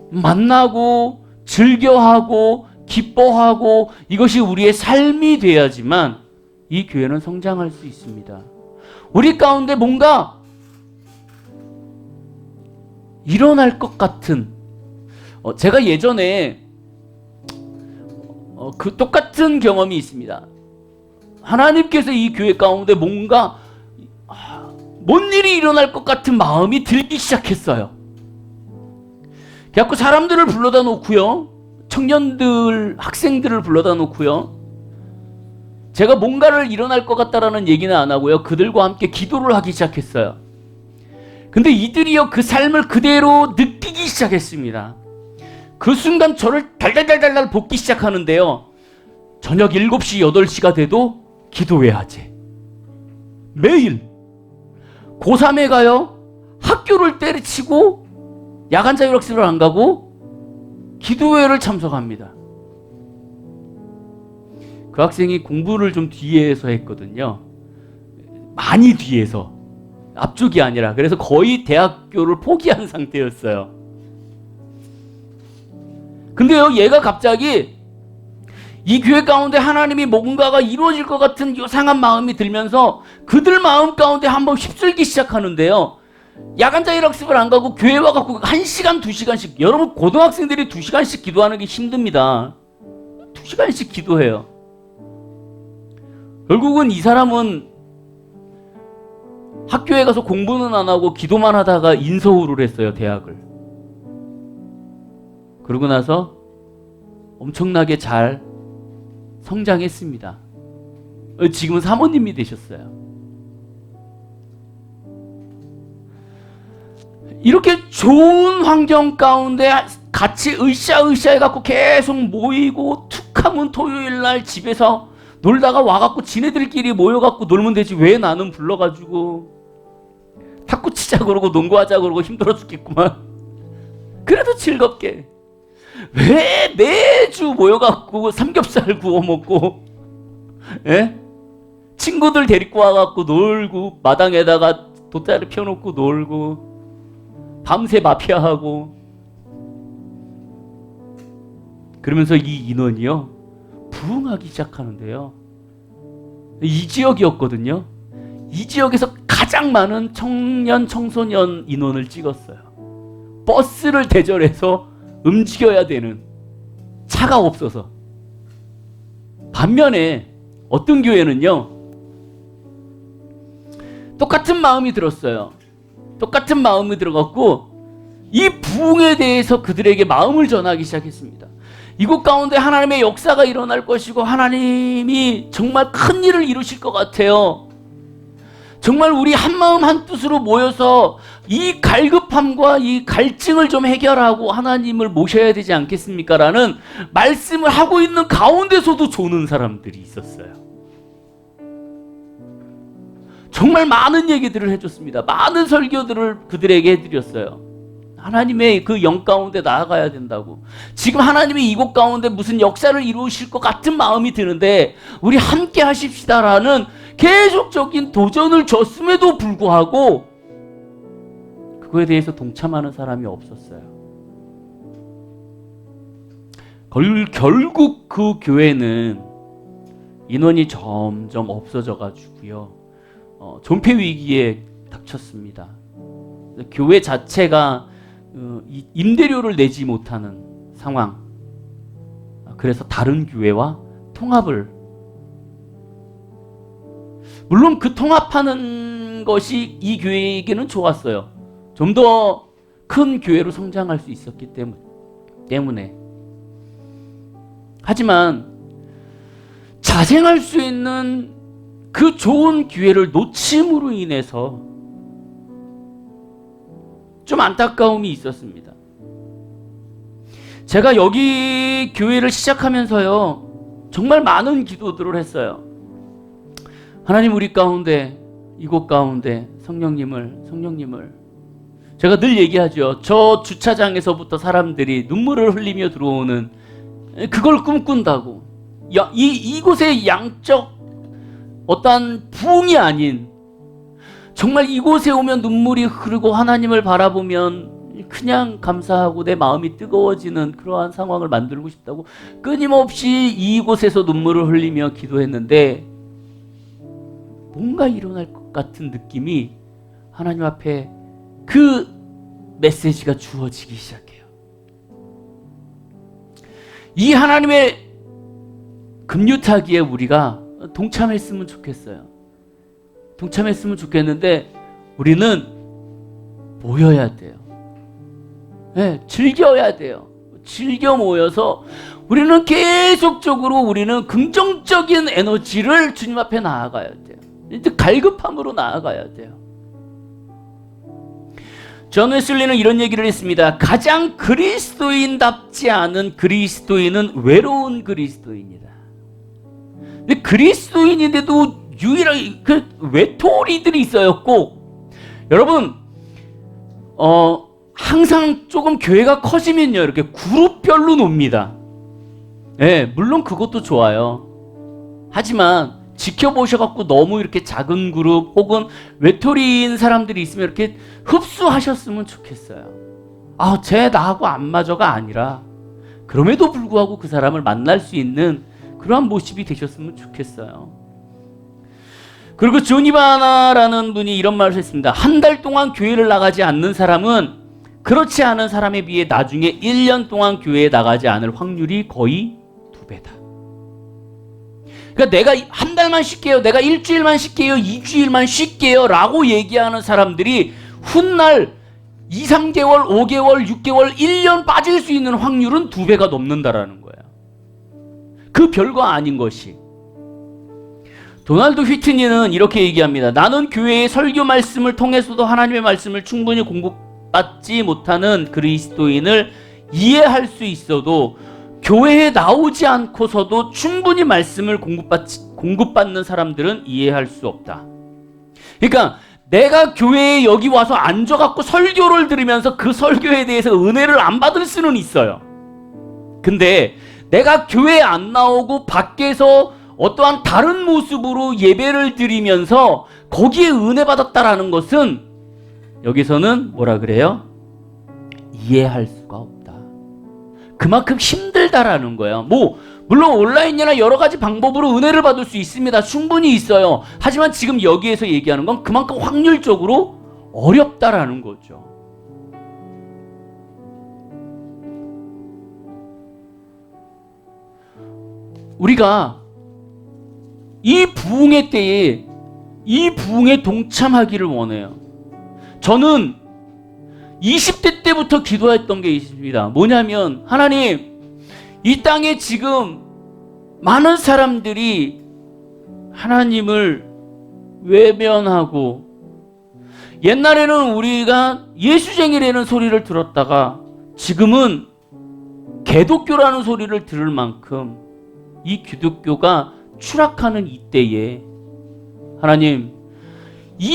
만나고 즐겨하고 기뻐하고 이것이 우리의 삶이 돼야지만 이 교회는 성장할 수 있습니다. 우리 가운데 뭔가 일어날 것 같은 제가 예전에 그 똑같은 경험이 있습니다. 하나님께서 이 교회 가운데 뭔가 뭔 일이 일어날 것 같은 마음이 들기 시작했어요. 그래갖고 사람들을 불러다 놓고요. 청년들, 학생들을 불러다 놓고요. 제가 뭔가를 일어날 것 같다라는 얘기는 안 하고요. 그들과 함께 기도를 하기 시작했어요. 근데 이들이요, 그 삶을 그대로 느끼기 시작했습니다. 그 순간 저를 달달달달 볶기 시작하는데요. 저녁 7시, 8시가 돼도 기도해야지. 매일. 고3에 가요. 학교를 때려치고 야간 자율학습을 안 가고 기도회를 참석합니다. 그 학생이 공부를 좀 뒤에서 했거든요. 많이 뒤에서. 앞쪽이 아니라. 그래서 거의 대학교를 포기한 상태였어요. 근데요, 얘가 갑자기 이 교회 가운데 하나님이 뭔가가 이루어질 것 같은 요상한 마음이 들면서 그들 마음 가운데 한번 휩쓸기 시작하는데요. 야간 자율학습을 안 가고 교회 와갖고 1시간, 2시간씩, 여러분 고등학생들이 2시간씩 기도하는 게 힘듭니다. 2시간씩 기도해요. 결국은 이 사람은 학교에 가서 공부는 안 하고 기도만 하다가 인서울을 했어요, 대학을. 그러고 나서 엄청나게 잘 성장했습니다. 지금은 사모님이 되셨어요. 이렇게 좋은 환경 가운데 같이 으쌰으쌰 해갖고 계속 모이고 툭하면 토요일날 집에서 놀다가 와갖고 지네들끼리 모여갖고 놀면 되지 왜 나는 불러가지고 탁구 치자 그러고 농구하자 그러고 힘들어 죽겠구만. 그래도 즐겁게 왜 매주 모여갖고 삼겹살 구워 먹고, 예? 친구들 데리고 와갖고 놀고 마당에다가 돗자리 펴놓고 놀고 밤새 마피아하고 그러면서 이 인원이요 부흥하기 시작하는데요. 이 지역이었거든요. 이 지역에서 가장 많은 청년 청소년 인원을 찍었어요. 버스를 대절해서 움직여야 되는 차가 없어서. 반면에 어떤 교회는요 똑같은 마음이 들었어요. 똑같은 마음이 들어갖고 이 부흥에 대해서 그들에게 마음을 전하기 시작했습니다. 이곳 가운데 하나님의 역사가 일어날 것이고 하나님이 정말 큰 일을 이루실 것 같아요. 정말 우리 한마음 한뜻으로 모여서 이 갈급함과 이 갈증을 좀 해결하고 하나님을 모셔야 되지 않겠습니까? 라는 말씀을 하고 있는 가운데서도 조는 사람들이 있었어요. 정말 많은 얘기들을 해줬습니다. 많은 설교들을 그들에게 해드렸어요. 하나님의 그 영 가운데 나아가야 된다고. 지금 하나님이 이곳 가운데 무슨 역사를 이루실 것 같은 마음이 드는데 우리 함께 하십시다라는 계속적인 도전을 줬음에도 불구하고 그거에 대해서 동참하는 사람이 없었어요. 결국 그 교회는 인원이 점점 없어져 가지고요. 존폐 위기에 닥쳤습니다. 교회 자체가 임대료를 내지 못하는 상황. 그래서 다른 교회와 통합을. 물론 그 통합하는 것이 이 교회에게는 좋았어요. 좀 더 큰 교회로 성장할 수 있었기 때문에. 하지만 자생할 수 있는 그 좋은 기회를 놓침으로 인해서 좀 안타까움이 있었습니다. 제가 여기 교회를 시작하면서요, 정말 많은 기도들을 했어요. 하나님, 우리 가운데, 이곳 가운데 성령님을 제가 늘 얘기하죠. 저 주차장에서부터 사람들이 눈물을 흘리며 들어오는, 그걸 꿈꾼다고. 이곳의 양적 어떠한 부흥이 아닌, 정말 이곳에 오면 눈물이 흐르고 하나님을 바라보면 그냥 감사하고 내 마음이 뜨거워지는 그러한 상황을 만들고 싶다고 끊임없이 이곳에서 눈물을 흘리며 기도했는데, 뭔가 일어날 것 같은 느낌이 하나님 앞에 그 메시지가 주어지기 시작해요. 이 하나님의 금류타기에 우리가 동참했으면 좋겠어요. 동참했으면 좋겠는데 우리는 모여야 돼요. 네, 즐겨야 돼요. 즐겨 모여서 우리는 계속적으로 우리는 긍정적인 에너지를 주님 앞에 나아가야 돼요. 갈급함으로 나아가야 돼요. 존 웨슬리는 이런 얘기를 했습니다. 가장 그리스도인답지 않은 그리스도인은 외로운 그리스도인이다. 근데 그리스도인인데도 유일하게 그 외톨이들이 있어요. 꼭 여러분 항상 조금 교회가 커지면요, 이렇게 그룹별로 놉니다. 네, 물론 그것도 좋아요. 하지만 지켜보셔갖고 너무 이렇게 작은 그룹 혹은 외톨이인 사람들이 있으면 이렇게 흡수하셨으면 좋겠어요. 쟤 나하고 안 맞아가 아니라 그럼에도 불구하고 그 사람을 만날 수 있는 그러한 모습이 되셨으면 좋겠어요. 그리고 존 이바나라는 분이 이런 말을 했습니다. 한 달 동안 교회를 나가지 않는 사람은 그렇지 않은 사람에 비해 나중에 1년 동안 교회에 나가지 않을 확률이 거의 2배다. 그러니까 내가 한 달만 쉴게요, 내가 일주일만 쉴게요, 2주일만 쉴게요 라고 얘기하는 사람들이 훗날 2, 3개월, 5개월, 6개월, 1년 빠질 수 있는 확률은 2배가 넘는다라는 거예요. 그 별거 아닌 것이. 도널드 휘트니는 이렇게 얘기합니다. 나는 교회의 설교 말씀을 통해서도 하나님의 말씀을 충분히 공급받지 못하는 그리스도인을 이해할 수 있어도 교회에 나오지 않고서도 충분히 말씀을 공급받는 사람들은 이해할 수 없다. 그러니까 내가 교회에 여기 와서 앉아갖고 설교를 들으면서 그 설교에 대해서 은혜를 안 받을 수는 있어요. 근데 내가 교회에 안 나오고 밖에서 어떠한 다른 모습으로 예배를 드리면서 거기에 은혜 받았다라는 것은 여기서는 뭐라 그래요? 이해할 수가 없다. 그만큼 힘들다라는 거예요. 물론 온라인이나 여러 가지 방법으로 은혜를 받을 수 있습니다. 충분히 있어요. 하지만 지금 여기에서 얘기하는 건 그만큼 확률적으로 어렵다라는 거죠. 우리가 이 부흥의 때에 이 부흥에 동참하기를 원해요. 저는 20대 때부터 기도했던 게 있습니다. 뭐냐면, 하나님, 이 땅에 지금 많은 사람들이 하나님을 외면하고, 옛날에는 우리가 예수쟁이라는 소리를 들었다가 지금은 개독교라는 소리를 들을 만큼 이 기독교가 추락하는 이때에 하나님, 이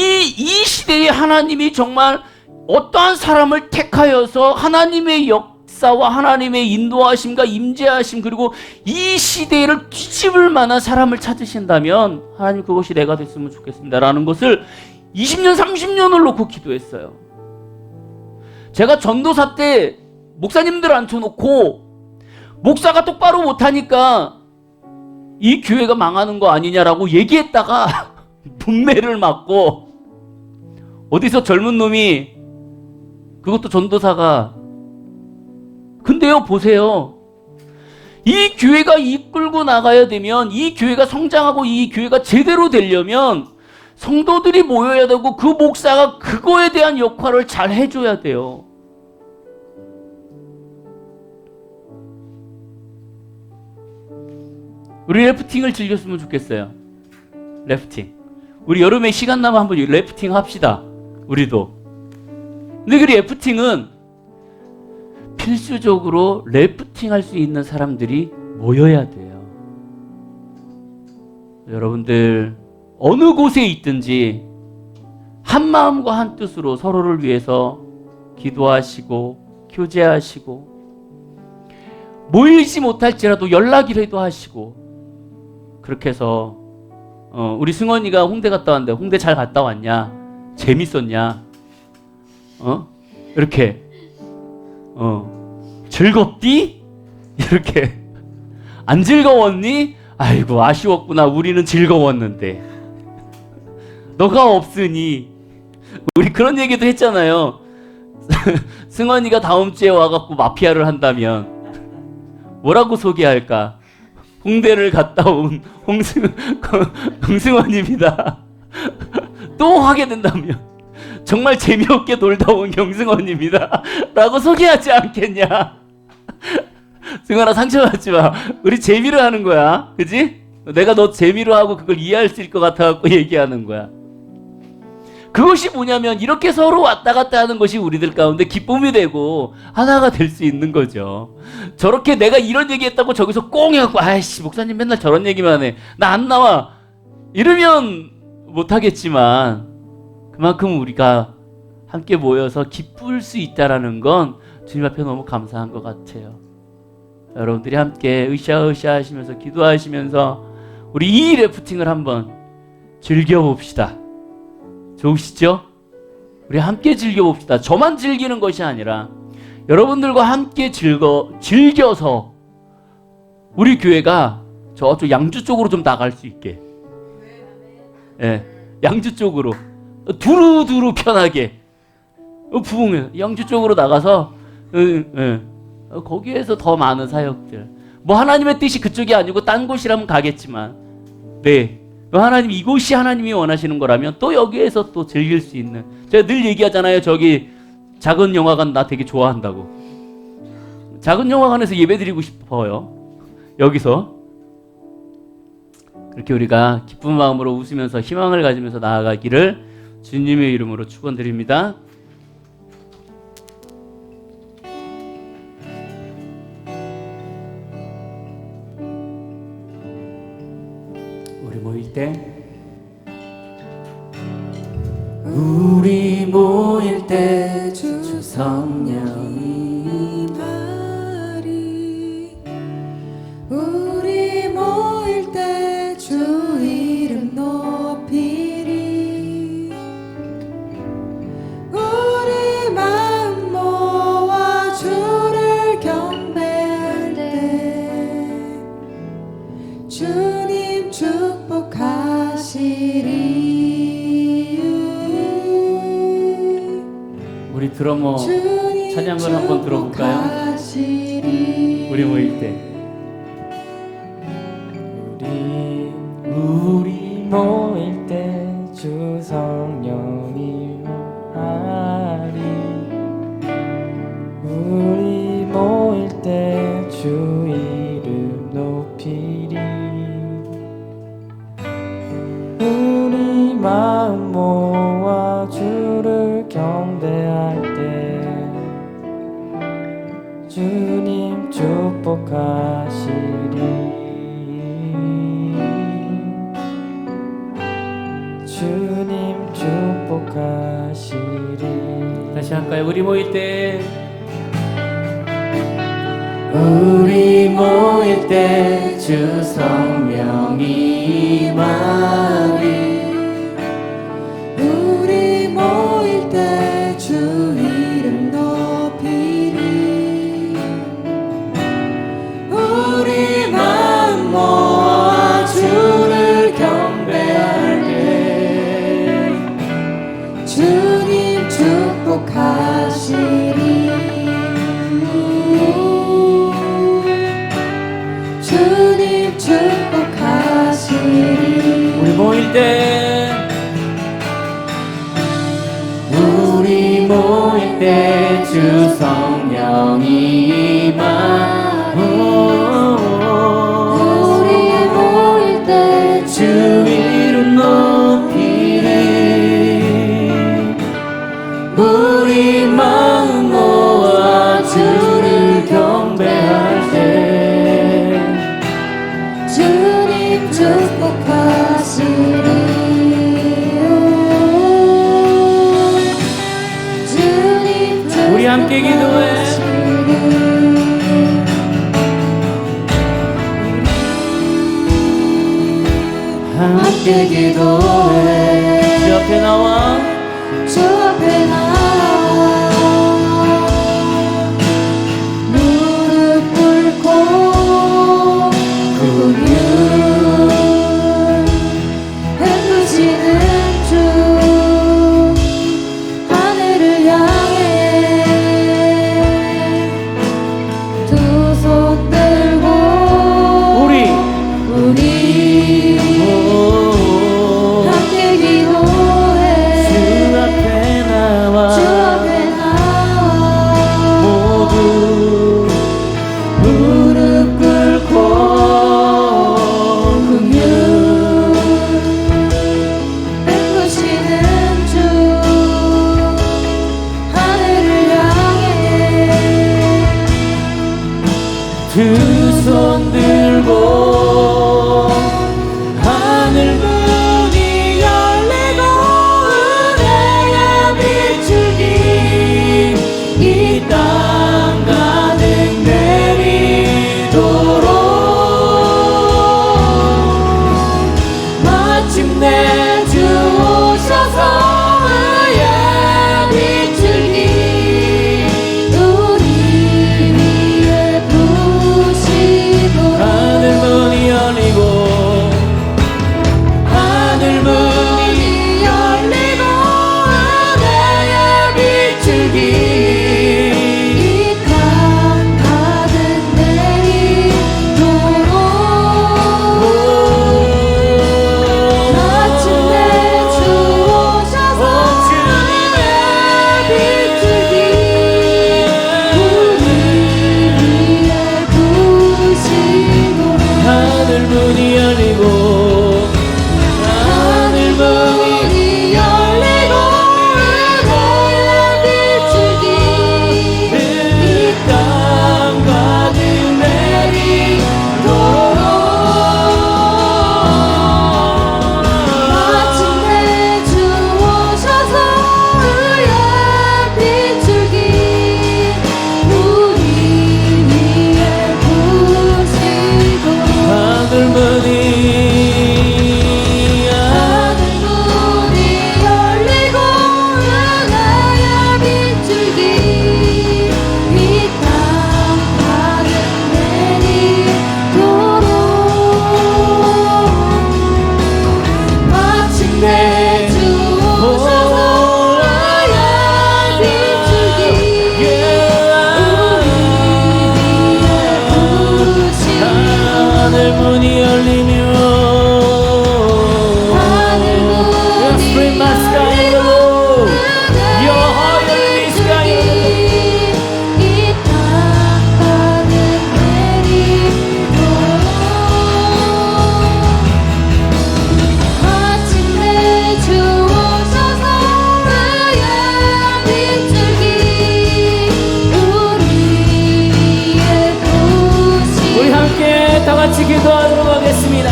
시대에 하나님이 정말 어떠한 사람을 택하여서 하나님의 역사와 하나님의 인도하심과 임재하심, 그리고 이 시대를 뒤집을 만한 사람을 찾으신다면 하나님, 그것이 내가 됐으면 좋겠습니다 라는 것을 20년 30년을 놓고 기도했어요. 제가 전도사 때 목사님들 앉혀놓고 목사가 똑바로 못하니까 이 교회가 망하는 거 아니냐라고 얘기했다가 분매를 맞고, 어디서 젊은 놈이, 그것도 전도사가, 근데요 보세요, 이 교회가 이끌고 나가야 되면, 이 교회가 성장하고 이 교회가 제대로 되려면 성도들이 모여야 되고 그 목사가 그거에 대한 역할을 잘 해줘야 돼요. 우리 래프팅을 즐겼으면 좋겠어요. 래프팅. 우리 여름에 시간 나면 한번 래프팅 합시다. 우리도. 근데 그 래프팅은 필수적으로 래프팅 할 수 있는 사람들이 모여야 돼요. 여러분들 어느 곳에 있든지 한 마음과 한 뜻으로 서로를 위해서 기도하시고 교제하시고 모이지 못할지라도 연락이라도 하시고 그렇게 해서 우리 승원이가 홍대 갔다 왔는데 홍대 잘 갔다 왔냐? 재밌었냐? 이렇게 즐겁디? 이렇게 안 즐거웠니? 아이고 아쉬웠구나. 우리는 즐거웠는데 너가 없으니. 우리 그런 얘기도 했잖아요. 승원이가 다음 주에 와갖고 마피아를 한다면 뭐라고 소개할까? 홍대를 갔다 온 경승원입니다. 또 하게 된다면 정말 재미없게 놀다 온 경승원입니다 라고 소개하지 않겠냐? 승원아 상처받지 마. 우리 재미로 하는 거야. 그지? 내가 너 재미로 하고 그걸 이해할 수 있을 것 같아갖고 얘기하는 거야. 그것이 뭐냐면 이렇게 서로 왔다 갔다 하는 것이 우리들 가운데 기쁨이 되고 하나가 될 수 있는 거죠. 저렇게 내가 이런 얘기했다고 저기서 꽁 해갖고 아이씨 목사님 맨날 저런 얘기만 해. 나 안 나와. 이러면 못하겠지만 그만큼 우리가 함께 모여서 기쁠 수 있다라는 건 주님 앞에 너무 감사한 것 같아요. 여러분들이 함께 으쌰으쌰 하시면서 기도하시면서 우리 이 래프팅을 한번 즐겨봅시다. 좋으시죠? 우리 함께 즐겨봅시다. 저만 즐기는 것이 아니라 여러분들과 함께 즐겨서 우리 교회가 저쪽 양주 쪽으로 좀 나갈 수 있게. 예, 양주 쪽으로 두루두루 편하게 부흥회 양주 쪽으로 나가서 거기에서 더 많은 사역들. 뭐 하나님의 뜻이 그쪽이 아니고 딴 곳이라면 가겠지만, 네. 하나님 이곳이 하나님이 원하시는 거라면 또 여기에서 또 즐길 수 있는. 제가 늘 얘기하잖아요. 저기 작은 영화관 나 되게 좋아한다고. 작은 영화관에서 예배드리고 싶어요. 여기서 그렇게 우리가 기쁜 마음으로 웃으면서 희망을 가지면서 나아가기를 주님의 이름으로 축원드립니다. 우리 모일 때 주 성령이 임하리. 우리 모일 때 주 이름 높이리. 우리 마음 모아 주를 경배할 때 주님 축복하시리. 우리 드러머 찬양을 한번 들어볼까요? 우리 모일 때 우리 모일 때 주 성령이 임하리. 우리 모일 때 주 이름 높이리. 우리 마음 모아 주를 경배할 때 주님 축복하시리. 주님 축복하시리. 다시 할까요? 우리 모일 때 주 성령이 임하리. 우리 모일 때 주 이름 높이리. 우리 마음 모아 주를 경배할 때 주님 축복하시리. 주님 축복하시리. 우리 모일 때 주 성령이 임하리. 우리 모일 때 주 이름 높이리. 우리 축복하시리. 주님 우리 함께 기도해. 함께 기도해. 주 앞에 나와 주 앞에 나와 무릎 꿇고 긍휼 베푸시는 주 하늘을 향해 두 손 들고 우리 함께 기도해. 주 앞에 나와 주 앞에 나와 모두 무릎 꿇고 긍휼 베푸시는 주 하늘을 향해 두 손 들고 하늘 문이 열리고 은혜의 비추기 이 땅 가득 내리도록 마침내 주 오셔서 의의 비추기 우리 위에 부시도록 하늘 문이 열리고 하늘 문이 열리고 은혜의 비추기 이 땅 가득 내리도록 마침내 주 오셔서 주님의 비추기 우리 위에 부시도록 하늘 문이 열리고 하늘 문이 열리고 은혜의 비추기 이 땅 가득 내리도록 마침내 주 오셔서 의의 비추기 우리 위에 부시도록 하늘 문이 하늘 문이 열리고 은혜의 비추기 이 땅 가득 내리도록 마침내 주 오셔서 의의 비추기 우리 위에 부시도록 하늘 문이 열리며 하늘 Yes, bring my sky to the Lord. Your heart in the sky. 이땅 가득 내리도록 마침내 주 오셔서 의의 비추기 우리 위에 부시도록 우리 함께 다 같이 기도하도록 하겠습니다.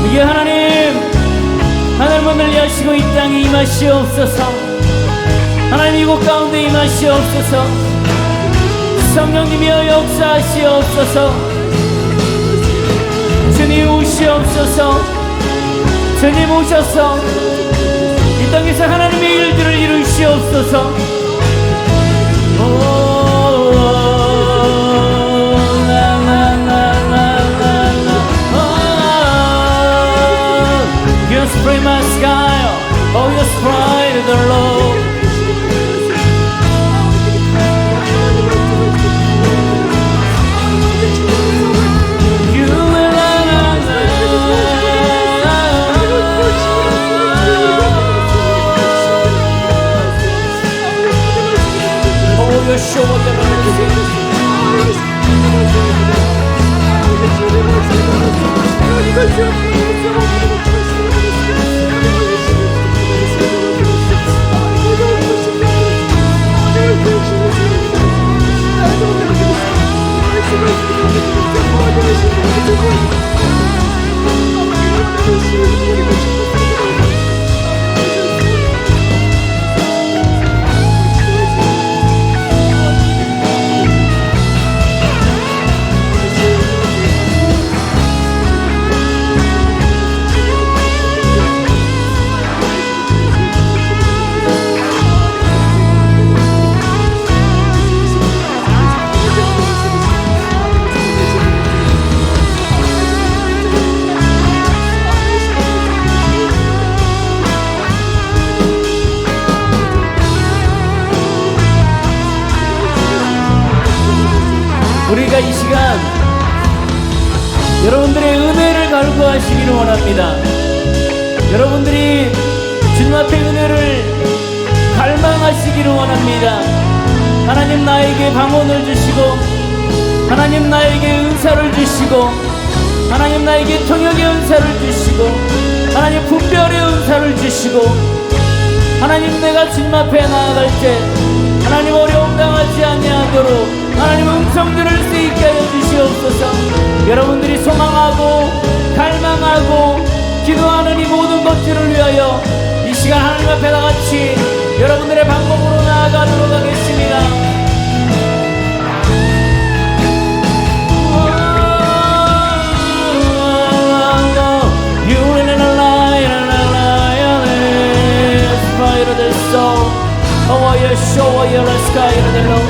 이게 하나님 하늘 문을 여시고 이 땅에 임하시옵소서. 하나님 이곳 가운데 임하시옵소서. 성령님이여 역사하시옵소서. 주님 오시옵소서. 주님 오셔서 이 땅에서 하나님의 일들을 이루시옵소서. You spray my sky, oh you spray the Lord. You will oh you show the 거하시기를 원합니다. 여러분들이 주님 앞에 은혜를 갈망하시기를 원합니다. 하나님 나에게 방언을 주시고, 하나님 나에게 은사를 주시고, 하나님 나에게 통역의 은사를 주시고, 하나님 분별의 은사를 주시고, 하나님 내가 주님 앞에 나아갈 때 하나님 어려움 당하지 아니하도록 하나님 음성 들을 수 있게 하여 주시옵소서. 여러분들이 소망하고 갈망하고 기도하는 이 모든 것들을 위하여 이 시간 하나님 앞에 다같이 여러분들의 방법으로 나아가도록 하겠습니다. Oh, you're sure you're a sky in the low.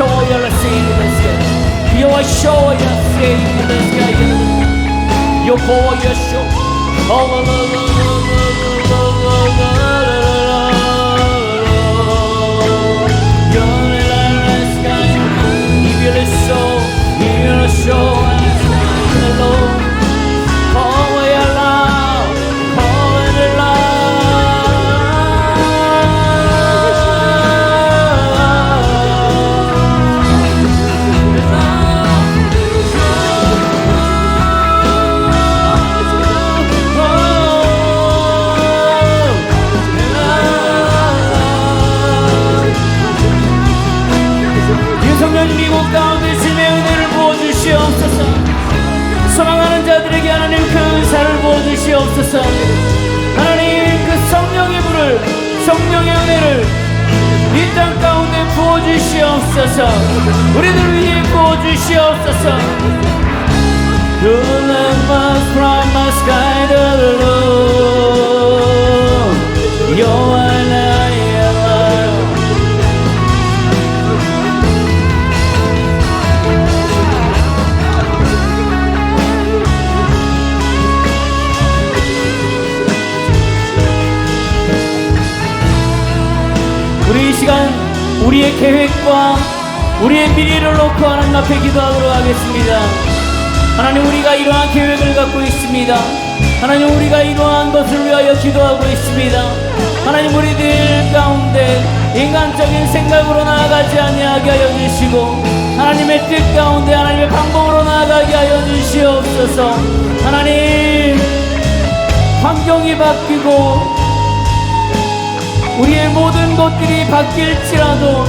Oh, you're a sea in the sky. You're sure you're a sea in the sky. You're poor, you're sure. Oh, la la la la la la la la. You're in the sky. If you're sure, you're sure in the low. Oh, you're loud. Oh, you're loud. 미국 가운데 주님의 은혜를 부어주시옵소서. 소망하는 자들에게 하나님 그 은사를 부어주시옵소서. 하나님 그 성령의 불을, 성령의 은혜를 이 땅 가운데 부어주시옵소서. 우리들 위해 부어주시옵소서. You let us from my sky to the Lord. You and I am 우리 이 시간 우리의 계획과 우리의 미래를 놓고 하나님 앞에 기도하도록 하겠습니다. 하나님 우리가 이러한 계획을 갖고 있습니다. 하나님 우리가 이러한 것을 위하여 기도하고 있습니다. 하나님 우리들 가운데 인간적인 생각으로 나아가지 아니하게 하여 주시고 하나님의 뜻 가운데 하나님의 방법으로 나아가게 하여 주시옵소서. 하나님 환경이 바뀌고 우리의 모든 것들이 바뀔지라도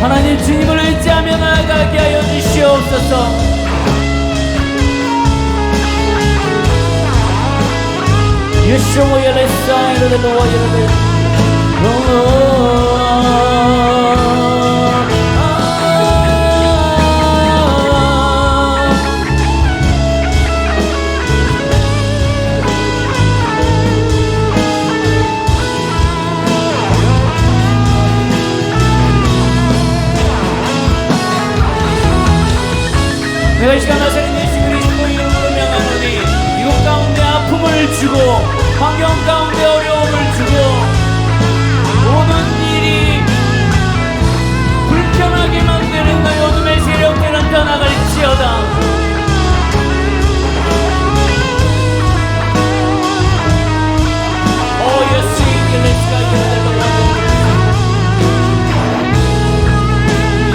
하나님 주님을 의지하며 나아가게 하여 주시옵소서. 예수의 레사이를 놓아야 내가 이 시간 나사렛 예수 그리스도 이름으로 명하노니 이곳 가운데 아픔을 주고 환경 가운데 어려움을 주고 모든 일이 불편하게 만드는 너희 어둠의 세력들은 떠나갈지어다. Oh, you sing in the sky,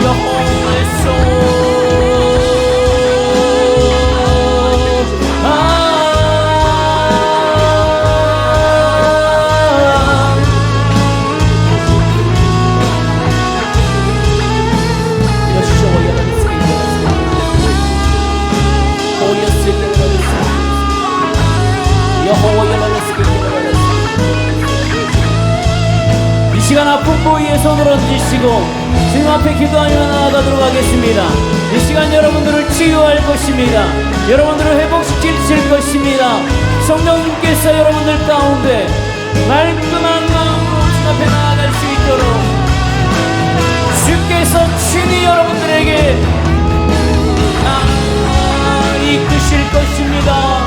your holy soul. 이 시간 아픈 부위에 손을 얹으시고 주님 앞에 기도하며 나아가도록 하겠습니다. 이 시간 여러분들을 치유할 것입니다. 여러분들을 회복시킬 것입니다. 성령님께서 여러분들 가운데 말끔한 마음으로 주님 앞에 나아갈 수 있도록 주께서 친히 여러분들에게 이끄실 것입니다.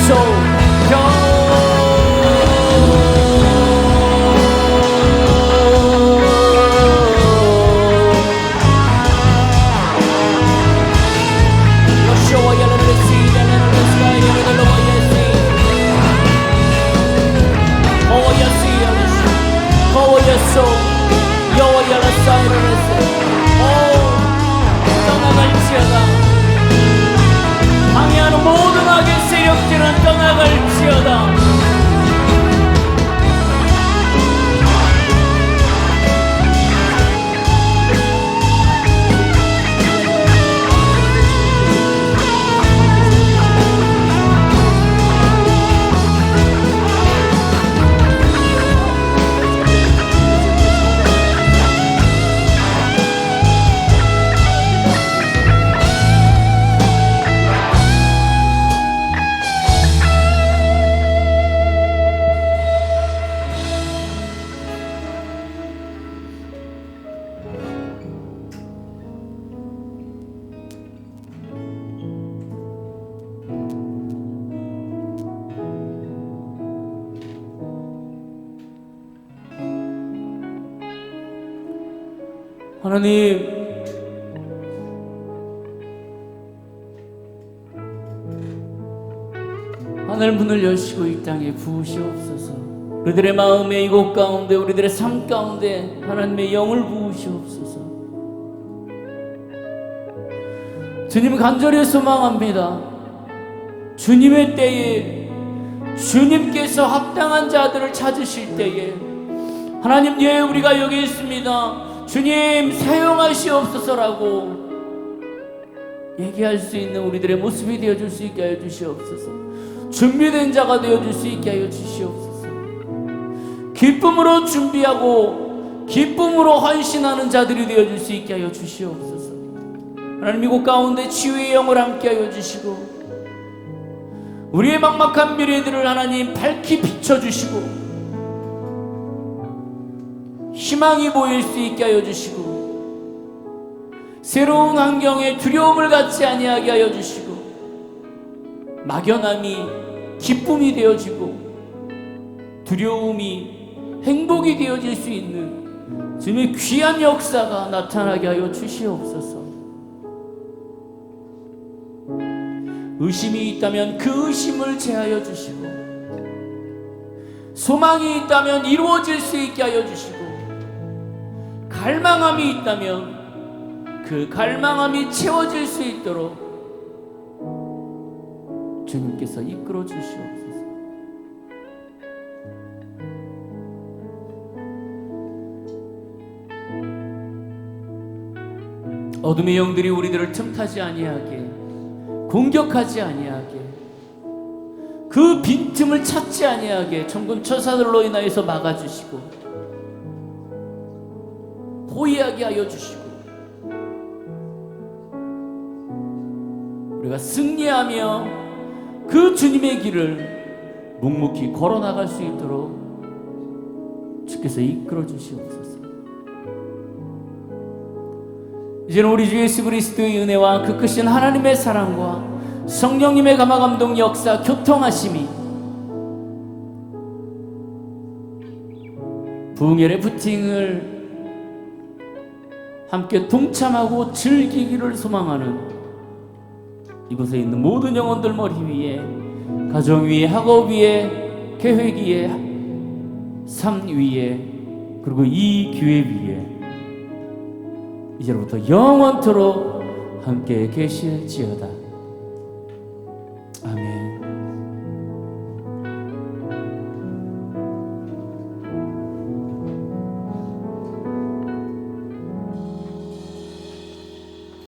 So go. 여호야소 여호야라사이르레세 떠나갈지어다. 방해하는 모든 악의 세력들은 떠나갈지어다. 하나님, 하늘 문을 여시고 이 땅에 부으시옵소서. 우리들의 마음의 이곳 가운데, 우리들의 삶 가운데 하나님의 영을 부으시옵소서. 주님 간절히 소망합니다. 주님의 때에 주님께서 합당한 자들을 찾으실 때에 하나님, 예, 우리가 여기 있습니다. 주님 사용하시옵소서라고 얘기할 수 있는 우리들의 모습이 되어줄 수 있게 하여 주시옵소서. 준비된 자가 되어줄 수 있게 하여 주시옵소서. 기쁨으로 준비하고 기쁨으로 헌신하는 자들이 되어줄 수 있게 하여 주시옵소서. 하나님, 이곳 가운데 치유의 영을 함께 하여 주시고 우리의 막막한 미래들을 하나님 밝히 비춰주시고 희망이 보일 수 있게 하여 주시고 새로운 환경에 두려움을 갖지 아니하게 하여 주시고 막연함이 기쁨이 되어지고 두려움이 행복이 되어질 수 있는 주님의 귀한 역사가 나타나게 하여 주시옵소서. 의심이 있다면 그 의심을 제하여 주시고 소망이 있다면 이루어질 수 있게 하여 주시고 갈망함이 있다면 그 갈망함이 채워질 수 있도록 주님께서 이끌어 주시옵소서. 어둠의 영들이 우리들을 틈타지 아니하게, 공격하지 아니하게, 그 빈틈을 찾지 아니하게 천군 천사들로 인하여서 막아주시고 포위하게 하여 주시고 우리가 승리하며 그 주님의 길을 묵묵히 걸어나갈 수 있도록 주께서 이끌어 주시옵소서. 이제는 우리 주 예수 그리스도의 은혜와 그 크신 하나님의 사랑과 성령님의 감화감동 역사 교통하심이 부흥의 부팅을 함께 동참하고 즐기기를 소망하는 이곳에 있는 모든 영혼들 머리 위에, 가정 위에, 학업 위에, 계획 위에, 삶 위에, 그리고 이 교회 위에 이제로부터 영원토록 함께 계실지어다.